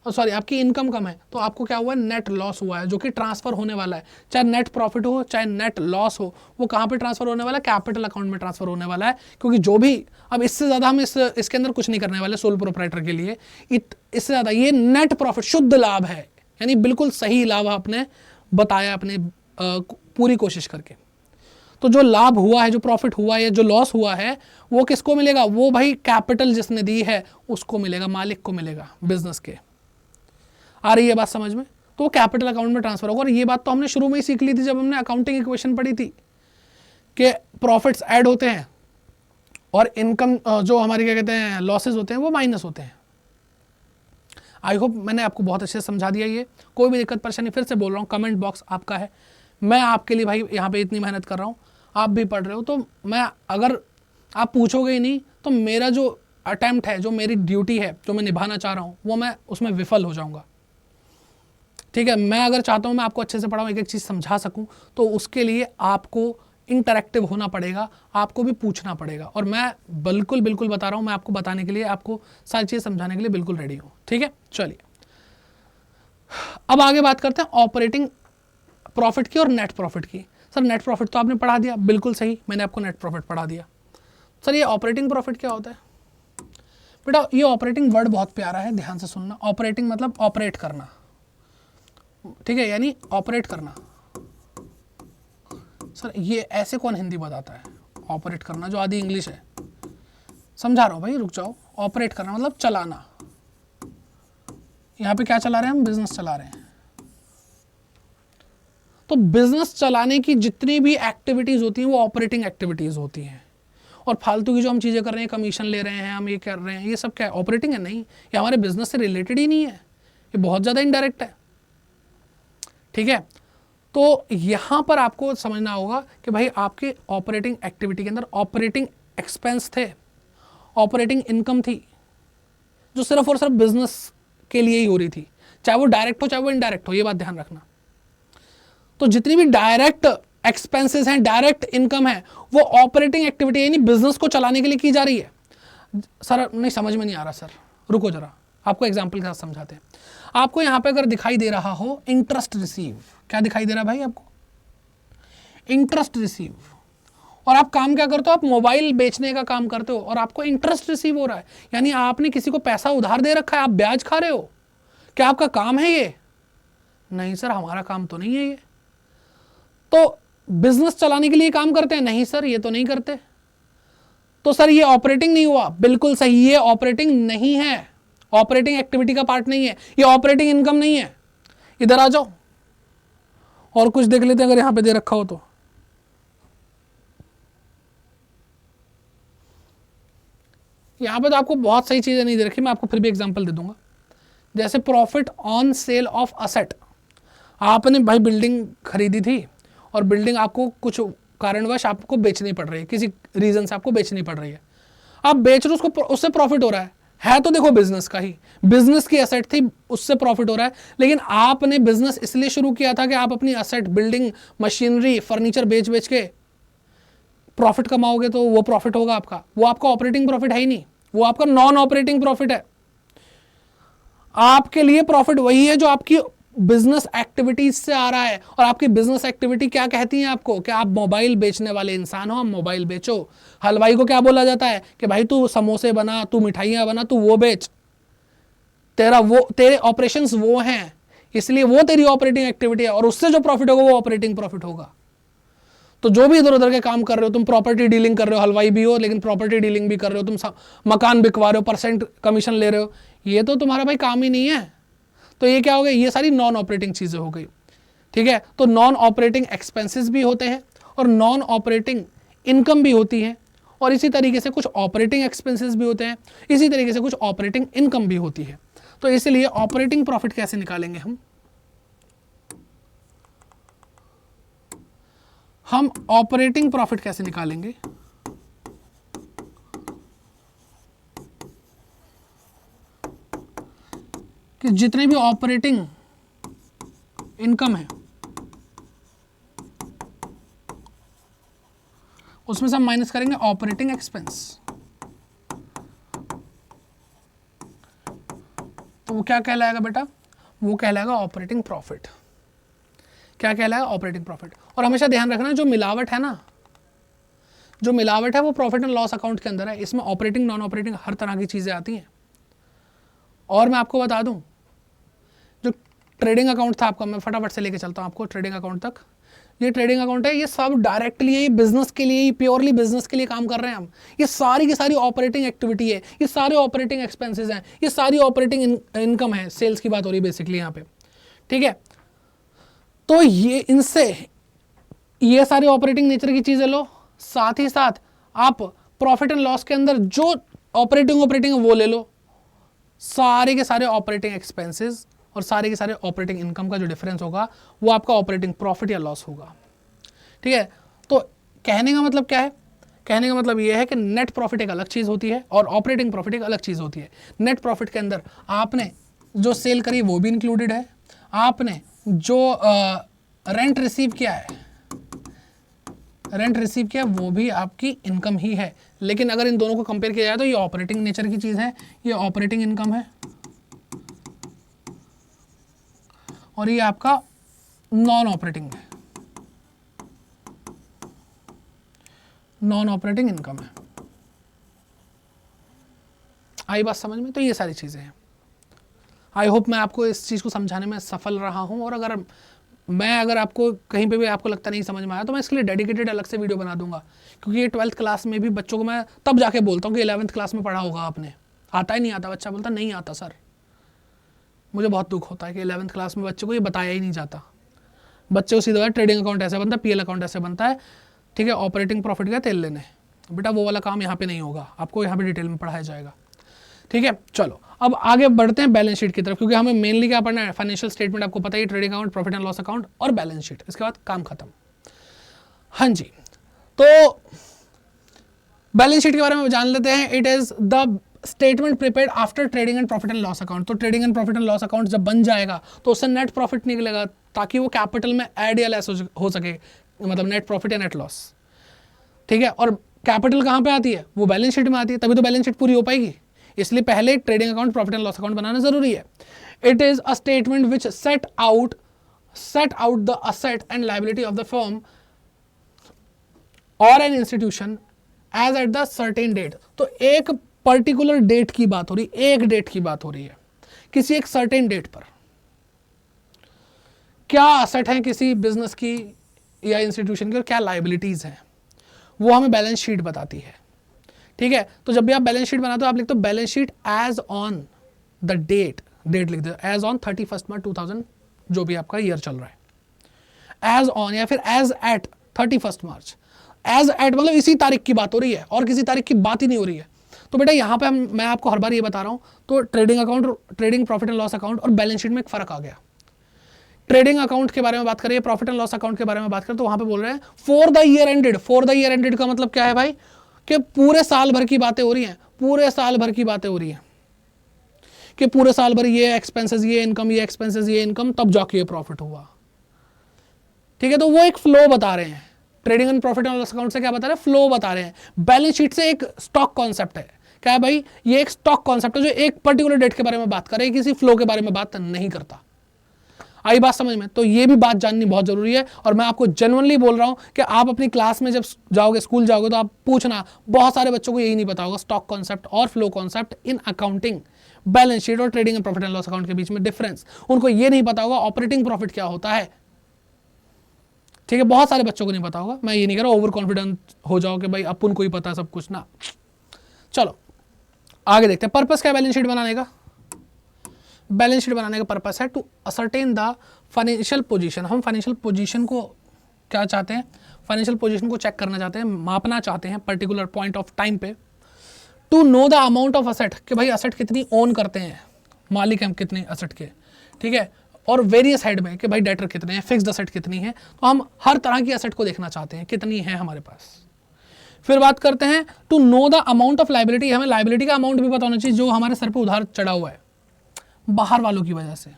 और सॉरी आपकी इनकम कम है, तो आपको क्या हुआ? नेट लॉस हुआ है, जो कि ट्रांसफर होने वाला है। चाहे नेट प्रॉफिट हो चाहे नेट लॉस हो, वो कहाँ पे ट्रांसफर होने वाला है? कैपिटल अकाउंट में ट्रांसफर होने वाला है। क्योंकि जो भी, अब इससे ज़्यादा हम इसके अंदर कुछ नहीं करने वाले सोल प्रोप्राइटर के लिए, इससे ज़्यादा ये नेट प्रॉफिट शुद्ध लाभ है, यानी बिल्कुल सही लाभ आपने बताया अपने पूरी कोशिश करके। तो जो लाभ हुआ है, जो प्रॉफिट हुआ है, जो लॉस हुआ है, वो किसको मिलेगा? वो भाई कैपिटल जिसने दी है उसको मिलेगा, मालिक को मिलेगा बिजनेस के। आ रही है बात समझ में? तो वो कैपिटल अकाउंट में ट्रांसफर होगा। और ये बात तो हमने शुरू में ही सीख ली थी जब हमने अकाउंटिंग इक्वेशन पढ़ी थी कि प्रॉफिट्स ऐड होते हैं और इनकम जो हमारी क्या कहते हैं लॉसेज होते हैं वो माइनस होते हैं। आई होप मैंने आपको बहुत अच्छे से समझा दिया। ये कोई भी दिक्कत परेशानी, फिर से बोल रहा हूँ, कमेंट बॉक्स आपका है, मैं आपके लिए भाई यहाँ पे इतनी मेहनत कर रहा हूँ, आप भी पढ़ रहे हो, तो मैं, अगर आप पूछोगे ही नहीं तो मेरा जो अटेम्प्ट है, जो मेरी ड्यूटी है, जो मैं निभाना चाह रहा हूँ, वो मैं उसमें विफल हो जाऊँगा, ठीक है। मैं अगर चाहता हूँ मैं आपको अच्छे से पढ़ाऊँ, एक एक चीज़ समझा सकूँ, तो उसके लिए आपको इंटरेक्टिव होना पड़ेगा, आपको भी पूछना पड़ेगा। और मैं बिल्कुल बिल्कुल बता रहा हूँ, मैं आपको बताने के लिए, आपको सारी चीज़ समझाने के लिए बिल्कुल रेडी हूँ, ठीक है। चलिए अब आगे बात करते हैं ऑपरेटिंग प्रॉफिट की और नेट प्रॉफिट की। सर नेट प्रॉफिट तो आपने पढ़ा दिया, बिल्कुल सही, मैंने आपको नेट प्रॉफिट पढ़ा दिया। सर ये ऑपरेटिंग प्रॉफिट क्या होता है? बेटा ये ऑपरेटिंग वर्ड बहुत प्यारा है, ध्यान से सुनना। ऑपरेटिंग मतलब ऑपरेट करना, ठीक है, यानी ऑपरेट करना। सर ये ऐसे कौन हिंदी बताता है? ऑपरेट करना जो आदि इंग्लिश है, समझा रहा हूँ भाई, रुक जाओ। ऑपरेट करना मतलब चलाना। यहाँ पे क्या चला रहे हैं हम? बिजनेस चला रहे हैं। तो बिजनेस चलाने की जितनी भी एक्टिविटीज होती हैं वो ऑपरेटिंग एक्टिविटीज होती हैं। और फालतू की जो हम चीज़ें कर रहे हैं, कमीशन ले रहे हैं, हम ये कर रहे हैं, ये सब क्या है? ऑपरेटिंग है? नहीं, ये हमारे बिजनेस से रिलेटेड ही नहीं है, ये बहुत ज़्यादा इनडायरेक्ट है। ठीक है, तो यहाँ पर आपको समझना होगा कि भाई आपके ऑपरेटिंग एक्टिविटी के अंदर ऑपरेटिंग एक्सपेंस थे, ऑपरेटिंग इनकम थी, जो सिर्फ और सिर्फ बिजनेस के लिए ही हो रही थी, चाहे वो डायरेक्ट हो चाहे वो इनडायरेक्ट हो, ये बात ध्यान रखना। तो जितनी भी डायरेक्ट एक्सपेंसेस हैं, डायरेक्ट इनकम है, वो ऑपरेटिंग एक्टिविटी यानी बिजनेस को चलाने के लिए की जा रही है। सर नहीं, समझ में नहीं आ रहा सर, रुको जरा, आपको एग्जांपल के साथ समझाते हैं। आपको यहां पे अगर दिखाई दे रहा हो इंटरेस्ट रिसीव, क्या दिखाई दे रहा है भाई आपको? Interest receive. और आप काम क्या करते हो? आप मोबाइल बेचने का काम करते हो और आपको इंटरेस्ट रिसीव हो रहा है, यानी आपने किसी को पैसा उधार दे रखा है, आप ब्याज खा रहे हो। क्या आपका काम है ये? नहीं सर, हमारा काम तो नहीं है ये। तो बिजनेस चलाने के लिए काम करते हैं? नहीं सर, ये तो नहीं करते। तो सर ये ऑपरेटिंग नहीं हुआ? बिल्कुल सही, ये ऑपरेटिंग नहीं है, ऑपरेटिंग एक्टिविटी का पार्ट नहीं है, ये ऑपरेटिंग इनकम नहीं है। इधर आ जाओ और कुछ देख लेते हैं अगर यहां पे दे रखा हो तो। यहां पे तो आपको बहुत सही चीजें नहीं दे रखी, मैं आपको फिर भी एग्जांपल दे दूंगा। जैसे profit on sale of asset, आपने भाई बिल्डिंग खरीदी थी और बिल्डिंग आपको कुछ कारणवश आपको बेचनी पड़ रही है, किसी रीजन से आपको बेचनी पड़ रही है, आप बेच रहे हो उसको, उससे प्रॉफिट हो रहा है तो देखो बिजनेस का ही, बिजनेस की एसेट थी, उससे प्रॉफिट हो रहा है। लेकिन आपने बिजनेस इसलिए शुरू किया था कि आप अपनी एसेट, बिल्डिंग, मशीनरी, फर्नीचर बेच बेच के प्रॉफिट कमाओगे, तो वो प्रॉफिट होगा आपका, वो आपका ऑपरेटिंग प्रॉफिट है ही नहीं, वो आपका नॉन ऑपरेटिंग प्रॉफिट है। आपके लिए प्रॉफिट वही है जो आपकी बिजनेस एक्टिविटीज से आ रहा है। और आपकी बिजनेस एक्टिविटी क्या कहती है आपको? कि आप मोबाइल बेचने वाले इंसान हो, आप मोबाइल बेचो। हलवाई को क्या बोला जाता है कि भाई तू समोसे बना, तू मिठाइयां बना, तू वो बेच, तेरे ऑपरेशंस वो हैं, इसलिए वो तेरी ऑपरेटिंग एक्टिविटी है, और उससे जो प्रॉफिट होगा वो ऑपरेटिंग प्रॉफिट होगा। तो जो भी इधर उधर के काम कर रहे हो, तुम प्रॉपर्टी डीलिंग कर रहे हो, हलवाई भी हो लेकिन प्रॉपर्टी डीलिंग भी कर रहे हो, तुम मकान बिकवा रहे हो, परसेंट कमीशन ले रहे हो, ये तो तुम्हारा भाई काम ही नहीं है। तो ये क्या हो गया? ये सारी नॉन ऑपरेटिंग चीजें हो गई। ठीक है, तो नॉन ऑपरेटिंग एक्सपेंसेस भी होते हैं और नॉन ऑपरेटिंग इनकम भी होती है, और इसी तरीके से कुछ ऑपरेटिंग एक्सपेंसेस भी होते हैं, इसी तरीके से कुछ ऑपरेटिंग इनकम भी होती है। तो इसलिए ऑपरेटिंग प्रॉफिट कैसे निकालेंगे हम ऑपरेटिंग प्रॉफिट कैसे निकालेंगे? कि जितने भी ऑपरेटिंग इनकम है उसमें से हम माइनस करेंगे ऑपरेटिंग एक्सपेंस। तो वो क्या कहलाएगा बेटा? वो कहलाएगा ऑपरेटिंग प्रॉफिट। क्या कहलाएगा? Operating profit. और हमेशा ध्यान रखना, जो मिलावट है ना, जो मिलावट है वो प्रॉफिट एंड लॉस अकाउंट के अंदर है, इसमें ऑपरेटिंग नॉन ऑपरेटिंग हर तरह की चीजें आती हैं। और मैं आपको बता दूं, जो ट्रेडिंग अकाउंट था आपका, मैं फटाफट से लेके चलता हूं आपको ट्रेडिंग अकाउंट तक। ये ट्रेडिंग अकाउंट है, ये सब डायरेक्टली ये बिजनेस के लिए, प्योरली बिजनेस के लिए काम कर रहे हैं हम। ये सारी की सारी ऑपरेटिंग एक्टिविटी है, ये सारे ऑपरेटिंग एक्सपेंसेस हैं, ये सारी ऑपरेटिंग इनकम है, सेल्स की बात हो रही है बेसिकली यहाँ पे। ठीक है, तो ये इनसे ये सारी ऑपरेटिंग नेचर की चीजें लो, साथ ही साथ आप प्रॉफिट एंड लॉस के अंदर जो ऑपरेटिंग है वो ले लो, सारे के सारे ऑपरेटिंग एक्सपेंसेस और सारे के सारे ऑपरेटिंग इनकम का जो डिफरेंस होगा वो आपका ऑपरेटिंग प्रॉफिट या लॉस होगा। ठीक है, तो कहने का मतलब क्या है? कहने का मतलब ये है कि नेट प्रॉफिट एक अलग चीज होती है और ऑपरेटिंग प्रॉफिट एक अलग चीज होती है। नेट प्रॉफिट के अंदर आपने जो सेल करी वो भी इंक्लूडेड है, आपने जो रेंट रिसीव किया है, रेंट रिसीव किया वो भी आपकी इनकम ही है। लेकिन अगर इन दोनों को कंपेयर किया जाए तो ये ऑपरेटिंग नेचर की चीज है, ये ऑपरेटिंग इनकम है, और ये आपका नॉन ऑपरेटिंग है, नॉन ऑपरेटिंग इनकम है। आई बात समझ में? तो ये सारी चीजें हैं। आई होप मैं आपको इस चीज को समझाने में सफल रहा हूं, और अगर आपको कहीं पे भी आपको लगता नहीं समझ में आया तो मैं इसके लिए डेडिकेटेड अलग से वीडियो बना दूंगा, क्योंकि ये 12th क्लास में भी बच्चों को मैं तब जाके बोलता हूँ कि 11th क्लास में पढ़ा होगा आपने, आता ही नहीं आता, बच्चा बोलता नहीं आता सर। मुझे बहुत दुख होता है कि 11th क्लास में बच्चे को ये बताया ही नहीं जाता। बच्चे को सीधा ट्रेडिंग अकाउंट ऐसे बनता है, PL अकाउंट ऐसे बनता है, ठीक है, ऑपरेटिंग प्रॉफिट का तेल लेने, बेटा वो वाला काम यहाँ पे नहीं होगा, आपको यहाँ पे डिटेल में पढ़ाया जाएगा। ठीक है, चलो अब आगे बढ़ते हैं बैलेंस शीट की तरफ, क्योंकि हमें मेनली क्या पढ़ना है, फाइनेंशियल स्टेटमेंट आपको पता ही, trading account, profit and loss account और बैलेंस शीट, इसके बाद काम खत्म। हाँ जी, तो बैलेंस शीट के बारे में जान लेते हैं। It is the statement prepared after trading and profit and loss account. तो trading and profit and loss account जब बन जाएगा तो उससे नेट प्रॉफिट निकलेगा, ताकि वो कैपिटल में ऐड या लेस हो सके, मतलब नेट प्रॉफिट या नेट लॉस। ठीक है, और कैपिटल कहाँ पे आती है, वो बैलेंस शीट में आती है, तभी तो बैलेंस शीट पूरी हो पाएगी। इसलिए पहले trading account, profit and loss account बनाना जरूरी है। It is a statement which set out the asset and liability of the firm और an institution as at the certain date. तो एक पर्टिकुलर डेट की बात हो रही, एक डेट की बात हो रही है, किसी एक सर्टेन डेट पर क्या असेट है किसी बिजनेस की या इंस्टीट्यूशन की और क्या लायबिलिटीज हैं, वो हमें बैलेंस शीट बताती है। ठीक है, तो जब भी आप बैलेंस शीट बनाते हो आप लिखते हो balance sheet as on the date लिख दो, एज ऑन 31 मार्च 2000, जो भी आपका ईयर चल रहा है, एज ऑन या फिर एज एट 31 मार्च। एज एट मतलब इसी तारीख की बात हो रही है और किसी तारीख की बात ही नहीं हो रही है। तो बेटा यहाँ पे मैं आपको हर बार ये बता रहा हूँ, तो trading account, trading profit and loss account और बैलेंस शीट में एक फर्क आ गया। ट्रेडिंग अकाउंट के बारे में बात करें, प्रॉफिट एंड लॉस अकाउंट के बारे में बात करें, तो वहां पे बोल रहे हैं for the year ended. For the year ended का मतलब क्या है भाई, कि पूरे साल भर की बातें हो रही हैं, पूरे साल भर की बातें हो रही हैं, कि पूरे साल भर ये एक्सपेंसेस, ये इनकम, ये एक्सपेंसेस, ये इनकम, तब जाके ये प्रॉफिट हुआ। ठीक है, तो वो एक फ्लो बता रहे हैं। Trading and profit and loss account से क्या बता रहे हैं, फ्लो बता रहे हैं। बैलेंस शीट से एक स्टॉक कॉन्सेप्ट है, क्या है भाई, ये एक स्टॉक कॉन्सेप्ट है जो एक पर्टिकुलर डेट के बारे में बात कर रहे हैं, किसी फ्लो के बारे में बात नहीं करता। आई बात समझ में? तो ये भी बात जाननी बहुत जरूरी है, और मैं आपको जेन्युइनली बोल रहा हूं कि आप अपनी क्लास में जब जाओगे, स्कूल जाओगे, तो आप पूछना, बहुत सारे बच्चों को यही नहीं पता होगा स्टॉक कॉन्सेप्ट और flow concept in accounting. Balance sheet और trading and profit and loss account के बीच में डिफरेंस, उनको ये नहीं पता होगा ऑपरेटिंग प्रॉफिट क्या होता है। ठीक है, बहुत सारे बच्चों को नहीं पता होगा। मैं ये नहीं कह रहा ओवर कॉन्फिडेंट हो जाओ कि भाई अपन को ही पता है सब कुछ ना। चलो आगे देखते हैं, पर्पस क्या है बैलेंस शीट बनाने का। बैलेंस शीट बनाने का पर्पस है to ascertain the financial position. हम फाइनेंशियल पोजीशन को क्या चाहते हैं, फाइनेंशियल पोजीशन को चेक करना चाहते हैं, मापना चाहते हैं पर्टिकुलर पॉइंट ऑफ टाइम पे। To know the amount of asset, कि भाई असेट कितनी ओन करते हैं, मालिक हम कितने असेट के। ठीक है, और वेरियस हेड में कि भाई डेटर कितने हैं, फिक्स्ड असेट कितनी है। तो हम हर तरह की असेट को देखना चाहते हैं, कितनी है हमारे पास। फिर बात करते हैं to know the amount of liability, हमें लायबिलिटी का अमाउंट भी पता होना चाहिए जो हमारे सर पे उधार चढ़ा हुआ है बाहर वालों की वजह से।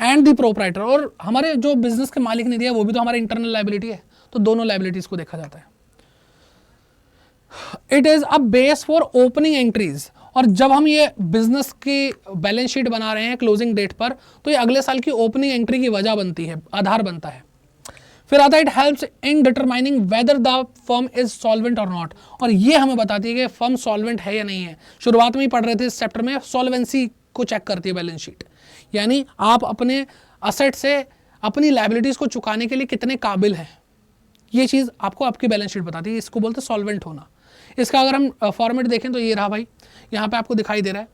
एंड द प्रोप्राइटर, और हमारे जो बिजनेस के मालिक ने दिया वो भी तो हमारे इंटरनल लायबिलिटी है, तो दोनों लायबिलिटीज को देखा जाता है। It is a base for opening entries, और जब हम ये बिजनेस की बैलेंस शीट बना रहे हैं क्लोजिंग डेट पर, तो ये अगले साल की ओपनिंग एंट्री की वजह बनती है, आधार बनता है। फिर आता है it helps in determining whether the firm is solvent और नॉट, और ये हमें बताती है कि फर्म सॉल्वेंट है या नहीं है। शुरुआत में ही पढ़ रहे थे इस चैप्टर में, सॉल्वेंसी को चेक करती है बैलेंस शीट, यानी आप अपने असेट से अपनी लायबिलिटीज को चुकाने के लिए कितने काबिल हैं, ये चीज आपको आपकी बैलेंस शीट बताती है। इसको बोलते हैं सॉल्वेंट होना। इसका अगर हम फॉर्मेट देखें तो ये रहा भाई, यहां पे आपको दिखाई दे रहा है,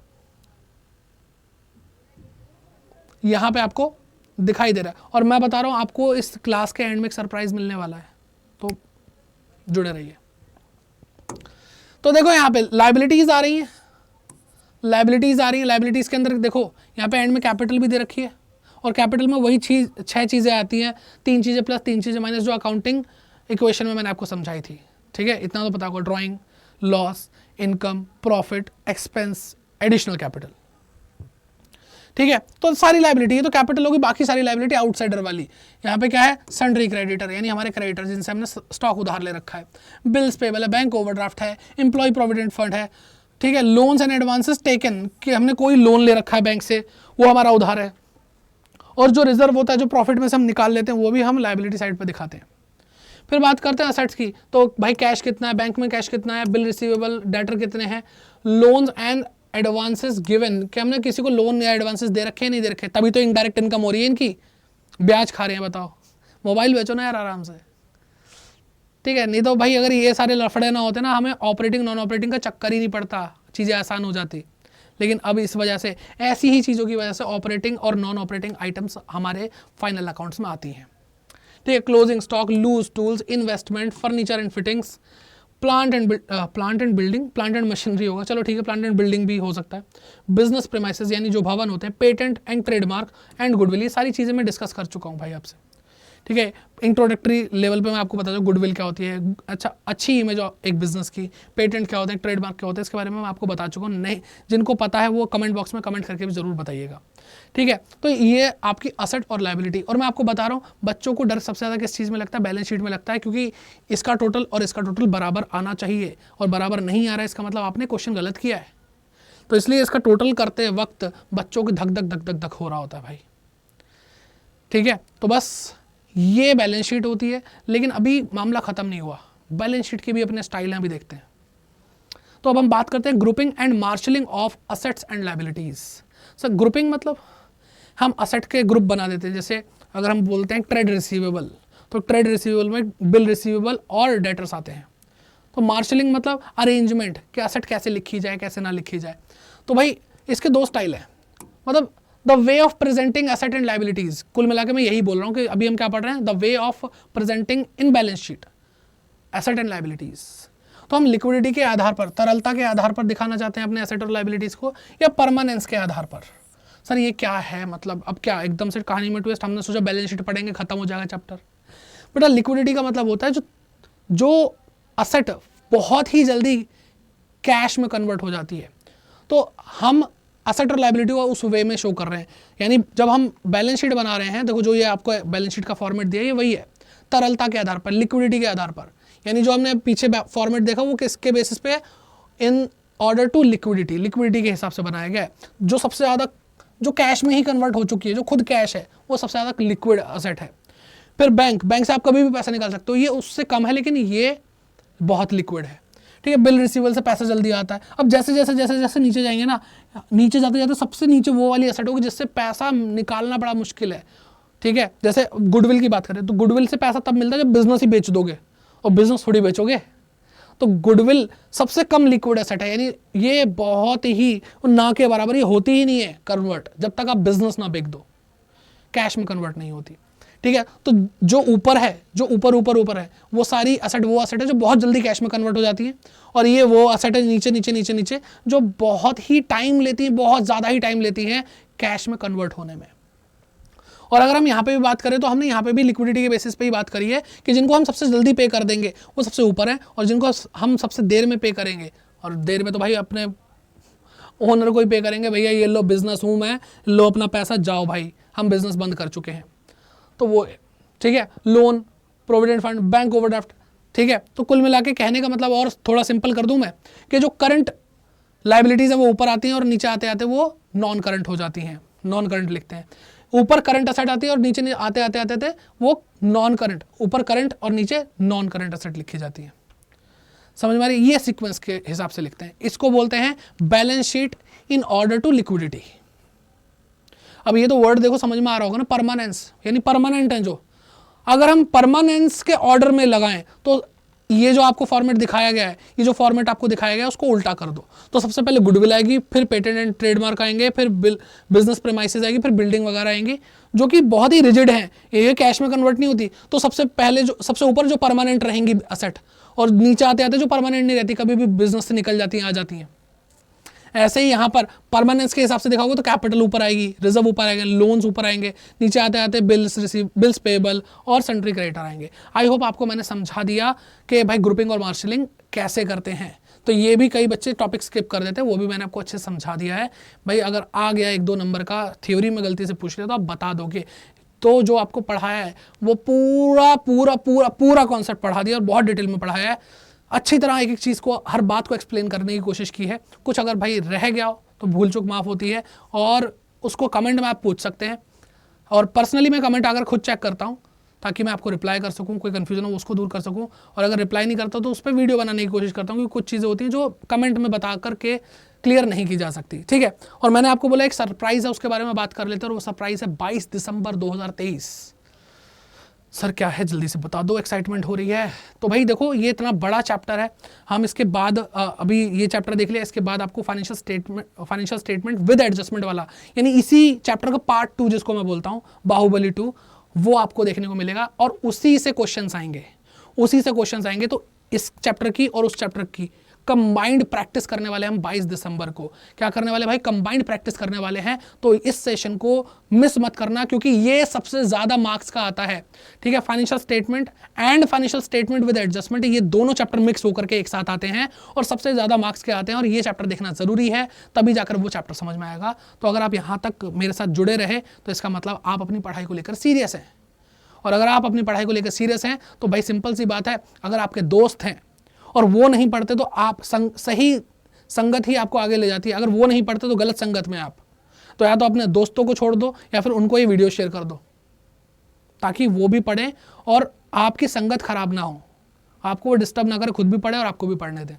यहां पे आपको दिखाई दे रहा है, और मैं बता रहा हूं आपको इस क्लास के एंड में एक सरप्राइज मिलने वाला है, तो जुड़े रहिए। तो देखो यहां पे लायबिलिटीज आ रही हैं, लायबिलिटीज आ रही है। लायबिलिटीज के अंदर देखो यहाँ पे एंड में कैपिटल भी दे रखी है, और कैपिटल में वही चीज 6 चीजें आती हैं, 3 चीजें प्लस 3 चीजें माइनस, जो अकाउंटिंग इक्वेशन में मैंने आपको समझाई थी। ठीक है, इतना तो पता होगा, drawing, loss, income, profit, expense, additional capital. ठीक है, तो सारी लायबिलिटी है, तो कैपिटल होगी, बाकी सारी लायबिलिटी आउटसाइडर वाली। यहाँ पे क्या है, सन्ड्री क्रेडिटर, यानी हमारे क्रेडिटर जिनसे हमने स्टॉक उधार ले रखा है, बिल्स पेबल है, बैंक ओवरड्राफ्ट है, एम्प्लॉय प्रोविडेंट फंड है। ठीक है, लोन्स एंड एडवांसेस टेकन, कि हमने कोई लोन ले रखा है बैंक से, वो हमारा उधार है। और जो रिजर्व होता है, जो प्रॉफिट में से हम निकाल लेते हैं, वो भी हम लायबिलिटी साइड पे दिखाते हैं। फिर बात करते हैं असेट्स की, तो भाई कैश कितना है, बैंक में कैश कितना है, बिल रिसीवेबल, डेटर कितने हैं, लोन्स एंड एडवांसेस गिवन, कि हमने किसी को लोन या एडवांसेस दे रखे हैं, नहीं दे रखे, तभी तो इनडायरेक्ट इनकम हो रही है इनकी, ब्याज खा रहे हैं। बताओ, मोबाइल बेचो ना यार आराम से। ठीक है, नहीं तो भाई अगर ये सारे लफड़े ना होते ना, हमें ऑपरेटिंग नॉन ऑपरेटिंग का चक्कर ही नहीं पड़ता, चीज़ें आसान हो जाती। लेकिन अब इस वजह से, ऐसी ही चीज़ों की वजह से ऑपरेटिंग और नॉन ऑपरेटिंग आइटम्स हमारे फाइनल अकाउंट्स में आती हैं। ठीक है, closing stock, loose tools, investment, furniture and fittings, plant and building, plant and machinery होगा, चलो ठीक है, प्लांट एंड बिल्डिंग भी हो सकता है। बिजनेस प्रीमाइसेस यानी जो भवन होते हैं, patent and trademark and goodwill, ये सारी चीज़ें मैं डिस्कस कर चुका हूँ भाई आपसे, ठीक है। इंट्रोडक्टरी लेवल पे मैं आपको बता दूं गुडविल क्या होती है, अच्छा अच्छी इमेज एक बिजनेस की, पेटेंट क्या होते हैं, ट्रेडमार्क क्या होते हैं, इसके बारे में मैं आपको बता चुका हूँ। नहीं, जिनको पता है वो कमेंट बॉक्स में कमेंट करके भी जरूर बताइएगा, ठीक है। तो ये आपकी असेट और लायबिलिटी, और मैं आपको बता रहा हूँ बच्चों को डर सबसे ज़्यादा किस चीज़ में लगता है, बैलेंस शीट में लगता है, क्योंकि इसका टोटल और इसका टोटल बराबर आना चाहिए, और बराबर नहीं आ रहा है इसका मतलब आपने क्वेश्चन गलत किया है। तो इसलिए इसका टोटल करते वक्त बच्चों की धक धक धक धक धक हो रहा होता है भाई, ठीक है। तो बस ये बैलेंस शीट होती है, लेकिन अभी मामला खत्म नहीं हुआ, बैलेंस शीट के भी अपने स्टाइल हैं, अभी देखते हैं। तो अब हम बात करते हैं grouping and marshalling of assets and liabilities. Sir grouping मतलब हम असेट के ग्रुप बना देते हैं, जैसे अगर हम बोलते हैं ट्रेड रिसीवेबल, तो ट्रेड रिसीवेबल में बिल रिसीवेबल और डेटर्स आते हैं। तो मार्शलिंग मतलब अरेंजमेंट कि असेट कैसे लिखी जाए, कैसे ना लिखी जाए। तो भाई इसके दो स्टाइल हैं, मतलब the way of presenting asset and liabilities, कुल मिला के मैं यही बोल रहा हूँ कि अभी हम क्या पढ़ रहे हैं, the way of presenting in balance sheet asset and liabilities. तो हम लिक्विडिटी के आधार पर, तरलता के आधार पर दिखाना चाहते हैं अपने एसेट और लायबिलिटीज को, या परमानेंस के आधार पर। सर ये क्या है, मतलब अब क्या एकदम से कहानी में ट्विस्ट, हमने सोचा बैलेंस शीट पढ़ेंगे खत्म हो जाएगा चैप्टर। बेटा लिक्विडिटी का मतलब होता है जो असेट बहुत ही जल्दी कैश में कन्वर्ट हो जाती है। तो हम असेट और लायबिलिटी को उस वे में शो कर रहे हैं, यानी जब हम बैलेंस शीट बना रहे हैं, देखो जो ये आपको बैलेंस शीट का फॉर्मेट दिया है ये वही है, तरलता के आधार पर, लिक्विडिटी के आधार पर। यानी जो हमने पीछे फॉर्मेट देखा वो किसके बेसिस पे, इन ऑर्डर टू लिक्विडिटी के हिसाब से बनाया गया है। जो सबसे ज़्यादा जो कैश में ही कन्वर्ट हो चुकी है, जो खुद कैश है, वो सबसे ज़्यादा लिक्विड असेट है। फिर बैंक से आप कभी भी पैसा निकाल सकते हो, ये उससे कम है लेकिन ये बहुत लिक्विड है, ठीक है। बिल रिसीवेबल से पैसा जल्दी आता है। अब जैसे जैसे जैसे जैसे नीचे जाएंगे ना, नीचे जाते जाते सबसे नीचे वो वाली एसेट होगी जिससे पैसा निकालना बड़ा मुश्किल है, ठीक है। जैसे गुडविल की बात करें तो गुडविल से पैसा तब मिलता है जब बिजनेस ही बेच दोगे, और बिजनेस थोड़ी बेचोगे। तो गुडविल सबसे कम लिक्विड एसेट है, यानी ये बहुत ही ना के बराबर, ये होती ही नहीं है कन्वर्ट जब तक आप बिजनेस ना बेच दो, कैश में कन्वर्ट नहीं होती, ठीक है। तो जो ऊपर है, जो ऊपर है, वो सारी असेट वो असेट है जो बहुत जल्दी कैश में कन्वर्ट हो जाती है, और ये वो असेट है नीचे नीचे नीचे नीचे जो बहुत ही टाइम लेती है, बहुत ज़्यादा ही टाइम लेती है कैश में कन्वर्ट होने में। और अगर हम यहाँ पे भी बात करें तो हमने यहाँ पे भी लिक्विडिटी के बेसिस पे ही बात करी है कि जिनको हम सबसे जल्दी पे कर देंगे वो सबसे ऊपर है, और जिनको हम सबसे देर में पे करेंगे, और देर में तो भाई अपने ओनर को ही पे करेंगे, भैया ये लो बिजनेस हूँ मैं, लो अपना पैसा जाओ भाई, हम बिजनेस बंद कर चुके हैं, तो वो ठीक है। Loan, provident fund, bank overdraft, ठीक है। तो कुल मिला के कहने का मतलब और थोड़ा सिंपल कर दूं मैं कि जो करंट लायबिलिटीज है वो ऊपर आती हैं और नीचे आते आते वो नॉन करंट हो जाती हैं, नॉन करंट लिखते हैं। ऊपर करंट असेट आती है और नीचे आते आते आते आते वो नॉन करंट, ऊपर करंट और नीचे नॉन करंट असेट लिखी जाती है। समझ में आ रही, ये सीक्वेंस के हिसाब से लिखते हैं, इसको बोलते हैं balance sheet in order to liquidity. अब ये तो वर्ड देखो समझ में आ रहा होगा ना, परमानेंस यानी परमानेंट है जो, अगर हम परमानेंस के ऑर्डर में लगाएं तो ये जो आपको फॉर्मेट दिखाया गया है, ये जो फॉर्मेट आपको दिखाया गया है उसको उल्टा कर दो, तो सबसे पहले गुडविल आएगी, फिर पेटेंट एंड ट्रेडमार्क आएंगे, फिर बिजनेस प्रीमाइसेस आएगी, फिर बिल्डिंग वगैरह आएंगी जो कि बहुत ही रिजिड है, ये कैश में कन्वर्ट नहीं होती। तो सबसे पहले जो सबसे ऊपर जो परमानेंट रहेंगी असेट, और नीचे आते आते जो परमानेंट नहीं रहती, कभी भी बिजनेस से निकल जाती हैं, आ जाती हैं। ऐसे ही यहाँ पर परमानेंस के हिसाब से देखोगे तो कैपिटल ऊपर आएगी, रिजर्व ऊपर आएंगे, लोन्स ऊपर आएंगे, नीचे आते आते बिल्स पेबल और सन्ड्री क्रेडिटर आएंगे। आई होप आपको मैंने समझा दिया कि भाई ग्रुपिंग और मार्शलिंग कैसे करते हैं। तो ये भी कई बच्चे टॉपिक स्किप कर देते हैं, वो भी मैंने आपको अच्छे से समझा दिया है। भाई अगर आ गया 1-2 नंबर का थ्योरी में गलती से पूछ लिया तो आप बता दोगे, तो जो आपको पढ़ाया है वो पूरा पूरा पूरा पूरा कॉन्सेप्ट पढ़ा दिया और बहुत डिटेल में पढ़ाया है, अच्छी तरह एक एक चीज़ को, हर बात को एक्सप्लेन करने की कोशिश की है। कुछ अगर भाई रह गया हो तो भूल चूक माफ़ होती है, और उसको कमेंट में आप पूछ सकते हैं, और पर्सनली मैं कमेंट अगर खुद चेक करता हूँ ताकि मैं आपको रिप्लाई कर सकूँ, कोई कन्फ्यूजन हो उसको दूर कर सकूँ, और अगर रिप्लाई नहीं करता तो उस पर वीडियो बनाने की कोशिश करता हूँ, क्योंकि कुछ चीज़ें होती हैं जो कमेंट में बता करके क्लियर नहीं की जा सकती, ठीक है। और मैंने आपको बोला एक सरप्राइज़ है, उसके बारे में बात कर लेते हैं, और वो सरप्राइज़ है 22 दिसंबर 2023। सर क्या है जल्दी से बता दो, एक्साइटमेंट हो रही है। तो भाई देखो ये इतना बड़ा चैप्टर है, हम इसके बाद अभी ये चैप्टर देख लिया, इसके बाद आपको फाइनेंशियल स्टेटमेंट विद एडजस्टमेंट वाला, यानी इसी चैप्टर का पार्ट 2 जिसको मैं बोलता हूँ बाहुबली 2, वो आपको देखने को मिलेगा, और उसी से क्वेश्चंस आएंगे, उसी से क्वेश्चंस आएंगे। तो इस चैप्टर की और उस चैप्टर की कंबाइंड प्रैक्टिस करने वाले हम 22 दिसंबर को। क्या करने वाले भाई? कंबाइंड प्रैक्टिस करने वाले हैं। तो इस सेशन को मिस मत करना, क्योंकि ये सबसे ज्यादा मार्क्स का आता है। ठीक है, financial statement and financial statement with adjustment, ये दोनों चैप्टर मिक्स होकर के एक साथ आते हैं और सबसे ज्यादा मार्क्स के आते हैं। और ये चैप्टर देखना जरूरी है, तभी जाकर वो चैप्टर समझ में आएगा। तो अगर आप यहां तक मेरे साथ जुड़े रहे तो इसका मतलब आप अपनी पढ़ाई को लेकर सीरियस हैं। और अगर आप अपनी पढ़ाई को लेकर सीरियस हैं तो भाई सिंपल सी बात है, अगर आपके दोस्त हैं और वो नहीं पढ़ते तो आप सही संगत ही आपको आगे ले जाती है। अगर वो नहीं पढ़ते तो गलत संगत में आप, तो या तो अपने दोस्तों को छोड़ दो या फिर उनको ये वीडियो शेयर कर दो, ताकि वो भी पढ़ें और आपकी संगत खराब ना हो, आपको वो डिस्टर्ब ना करे, खुद भी पढ़े और आपको भी पढ़ने दें।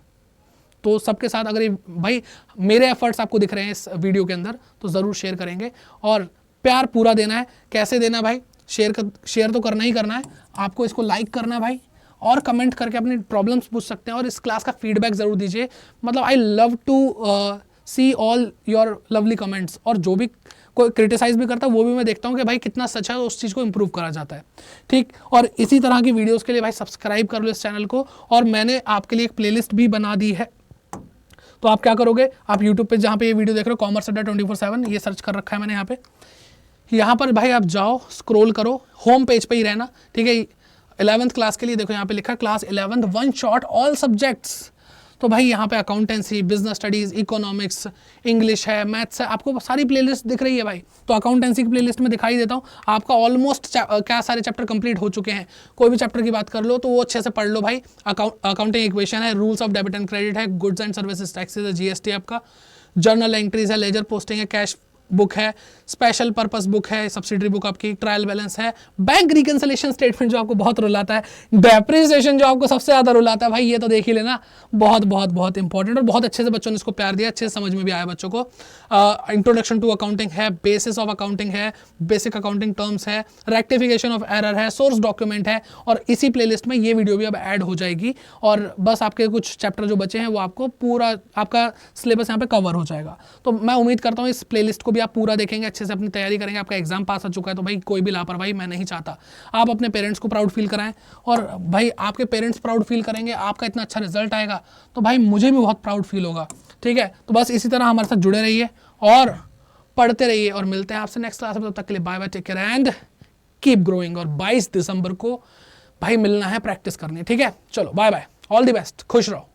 तो सबके साथ अगर ये भाई मेरे एफर्ट्स आपको दिख रहे हैं इस वीडियो के अंदर तो ज़रूर शेयर करेंगे। और प्यार पूरा देना है। कैसे देना भाई? शेयर तो करना ही करना है। आपको इसको लाइक करना है भाई, और कमेंट करके अपनी प्रॉब्लम्स पूछ सकते हैं और इस क्लास का फीडबैक ज़रूर दीजिए। मतलब I love to see all your lovely comments. और जो भी कोई क्रिटिसाइज भी करता है वो भी मैं देखता हूँ कि भाई कितना सच है, उस चीज़ को इंप्रूव करा जाता है। ठीक, और इसी तरह की वीडियोस के लिए भाई सब्सक्राइब कर लो इस चैनल को। और मैंने आपके लिए एक प्लेलिस्ट भी बना दी है। तो आप क्या करोगे, आप यूट्यूब पे जहाँ पे ये वीडियो देख रहे हो कॉमर्स अड्डा 24/7 ये सर्च कर रखा है मैंने यहाँ पर भाई आप जाओ, स्क्रॉल करो, होम पेज पे ही रहना। ठीक है, 11th क्लास के लिए देखो यहाँ पे लिखा class 11th one shot all subjects. तो भाई यहाँ पे accountancy, business studies, economics, English है, मैथ्स है, आपको सारी प्लेलिस्ट दिख रही है भाई। तो अकाउंटेंसी की प्लेलिस्ट में दिखाई देता हूँ आपका ऑलमोस्ट क्या सारे चैप्टर कंप्लीट हो चुके हैं। कोई भी चैप्टर की बात कर लो तो वो अच्छे से पढ़ लो भाई। अकाउंटिंग इक्वेशन है, rules of debit and credit है, गुड्स एंड सर्विसेज टैक्सेस है, जीएसटी आपका, जर्नल एंट्रीज है, लेजर पोस्टिंग है, कैश बुक है, स्पेशल पर्पस बुक है, सब्सिडरी बुक आपकी, ट्रायल बैलेंस है, बैंक रिकंसिलिएशन स्टेटमेंट जो आपको बहुत रुलाता है, डेप्रिसिएशन जो आपको सबसे ज्यादा रुलाता है भाई, ये तो देख ही लेना। बहुत बहुत बहुत इंपॉर्टेंट और बहुत अच्छे से बच्चों ने इसको प्यार दिया, अच्छे से समझ में भी आया बच्चों को। इंट्रोडक्शन टू अकाउंटिंग है, बेसिस ऑफ अकाउंटिंग है, बेसिक अकाउंटिंग टर्म्स है, रेक्टिफिकेशन ऑफ एरर है, सोर्स डॉक्यूमेंट है। और इसी प्लेलिस्ट में ये वीडियो भी अब ऐड हो जाएगी और बस आपके कुछ चैप्टर जो बचे हैं वो आपको पूरा आपका सिलेबस यहाँ पे कवर हो जाएगा। तो मैं उम्मीद करता हूँ इस प्लेलिस्ट को भी आप पूरा देखेंगे, अच्छे से अपनी तैयारी करेंगे। आपका एग्जाम पास हो चुका है तो भाई कोई भी लापरवाही मैं नहीं चाहता। आप अपने पेरेंट्स को प्राउड फील कराएं और भाई आपके पेरेंट्स प्राउड फील करेंगे, आपका इतना अच्छा रिजल्ट आएगा तो भाई मुझे भी बहुत प्राउड फील होगा। ठीक है, तो बस इसी तरह हमारे साथ जुड़े रहिए और पढ़ते रहिए और मिलते हैं आपसे नेक्स्ट क्लास में। तब तक के लिए bye bye, take care and keep growing. और 22 दिसंबर को भाई मिलना है, प्रैक्टिस करनी है। ठीक है, चलो bye bye, all the best, खुश रहो।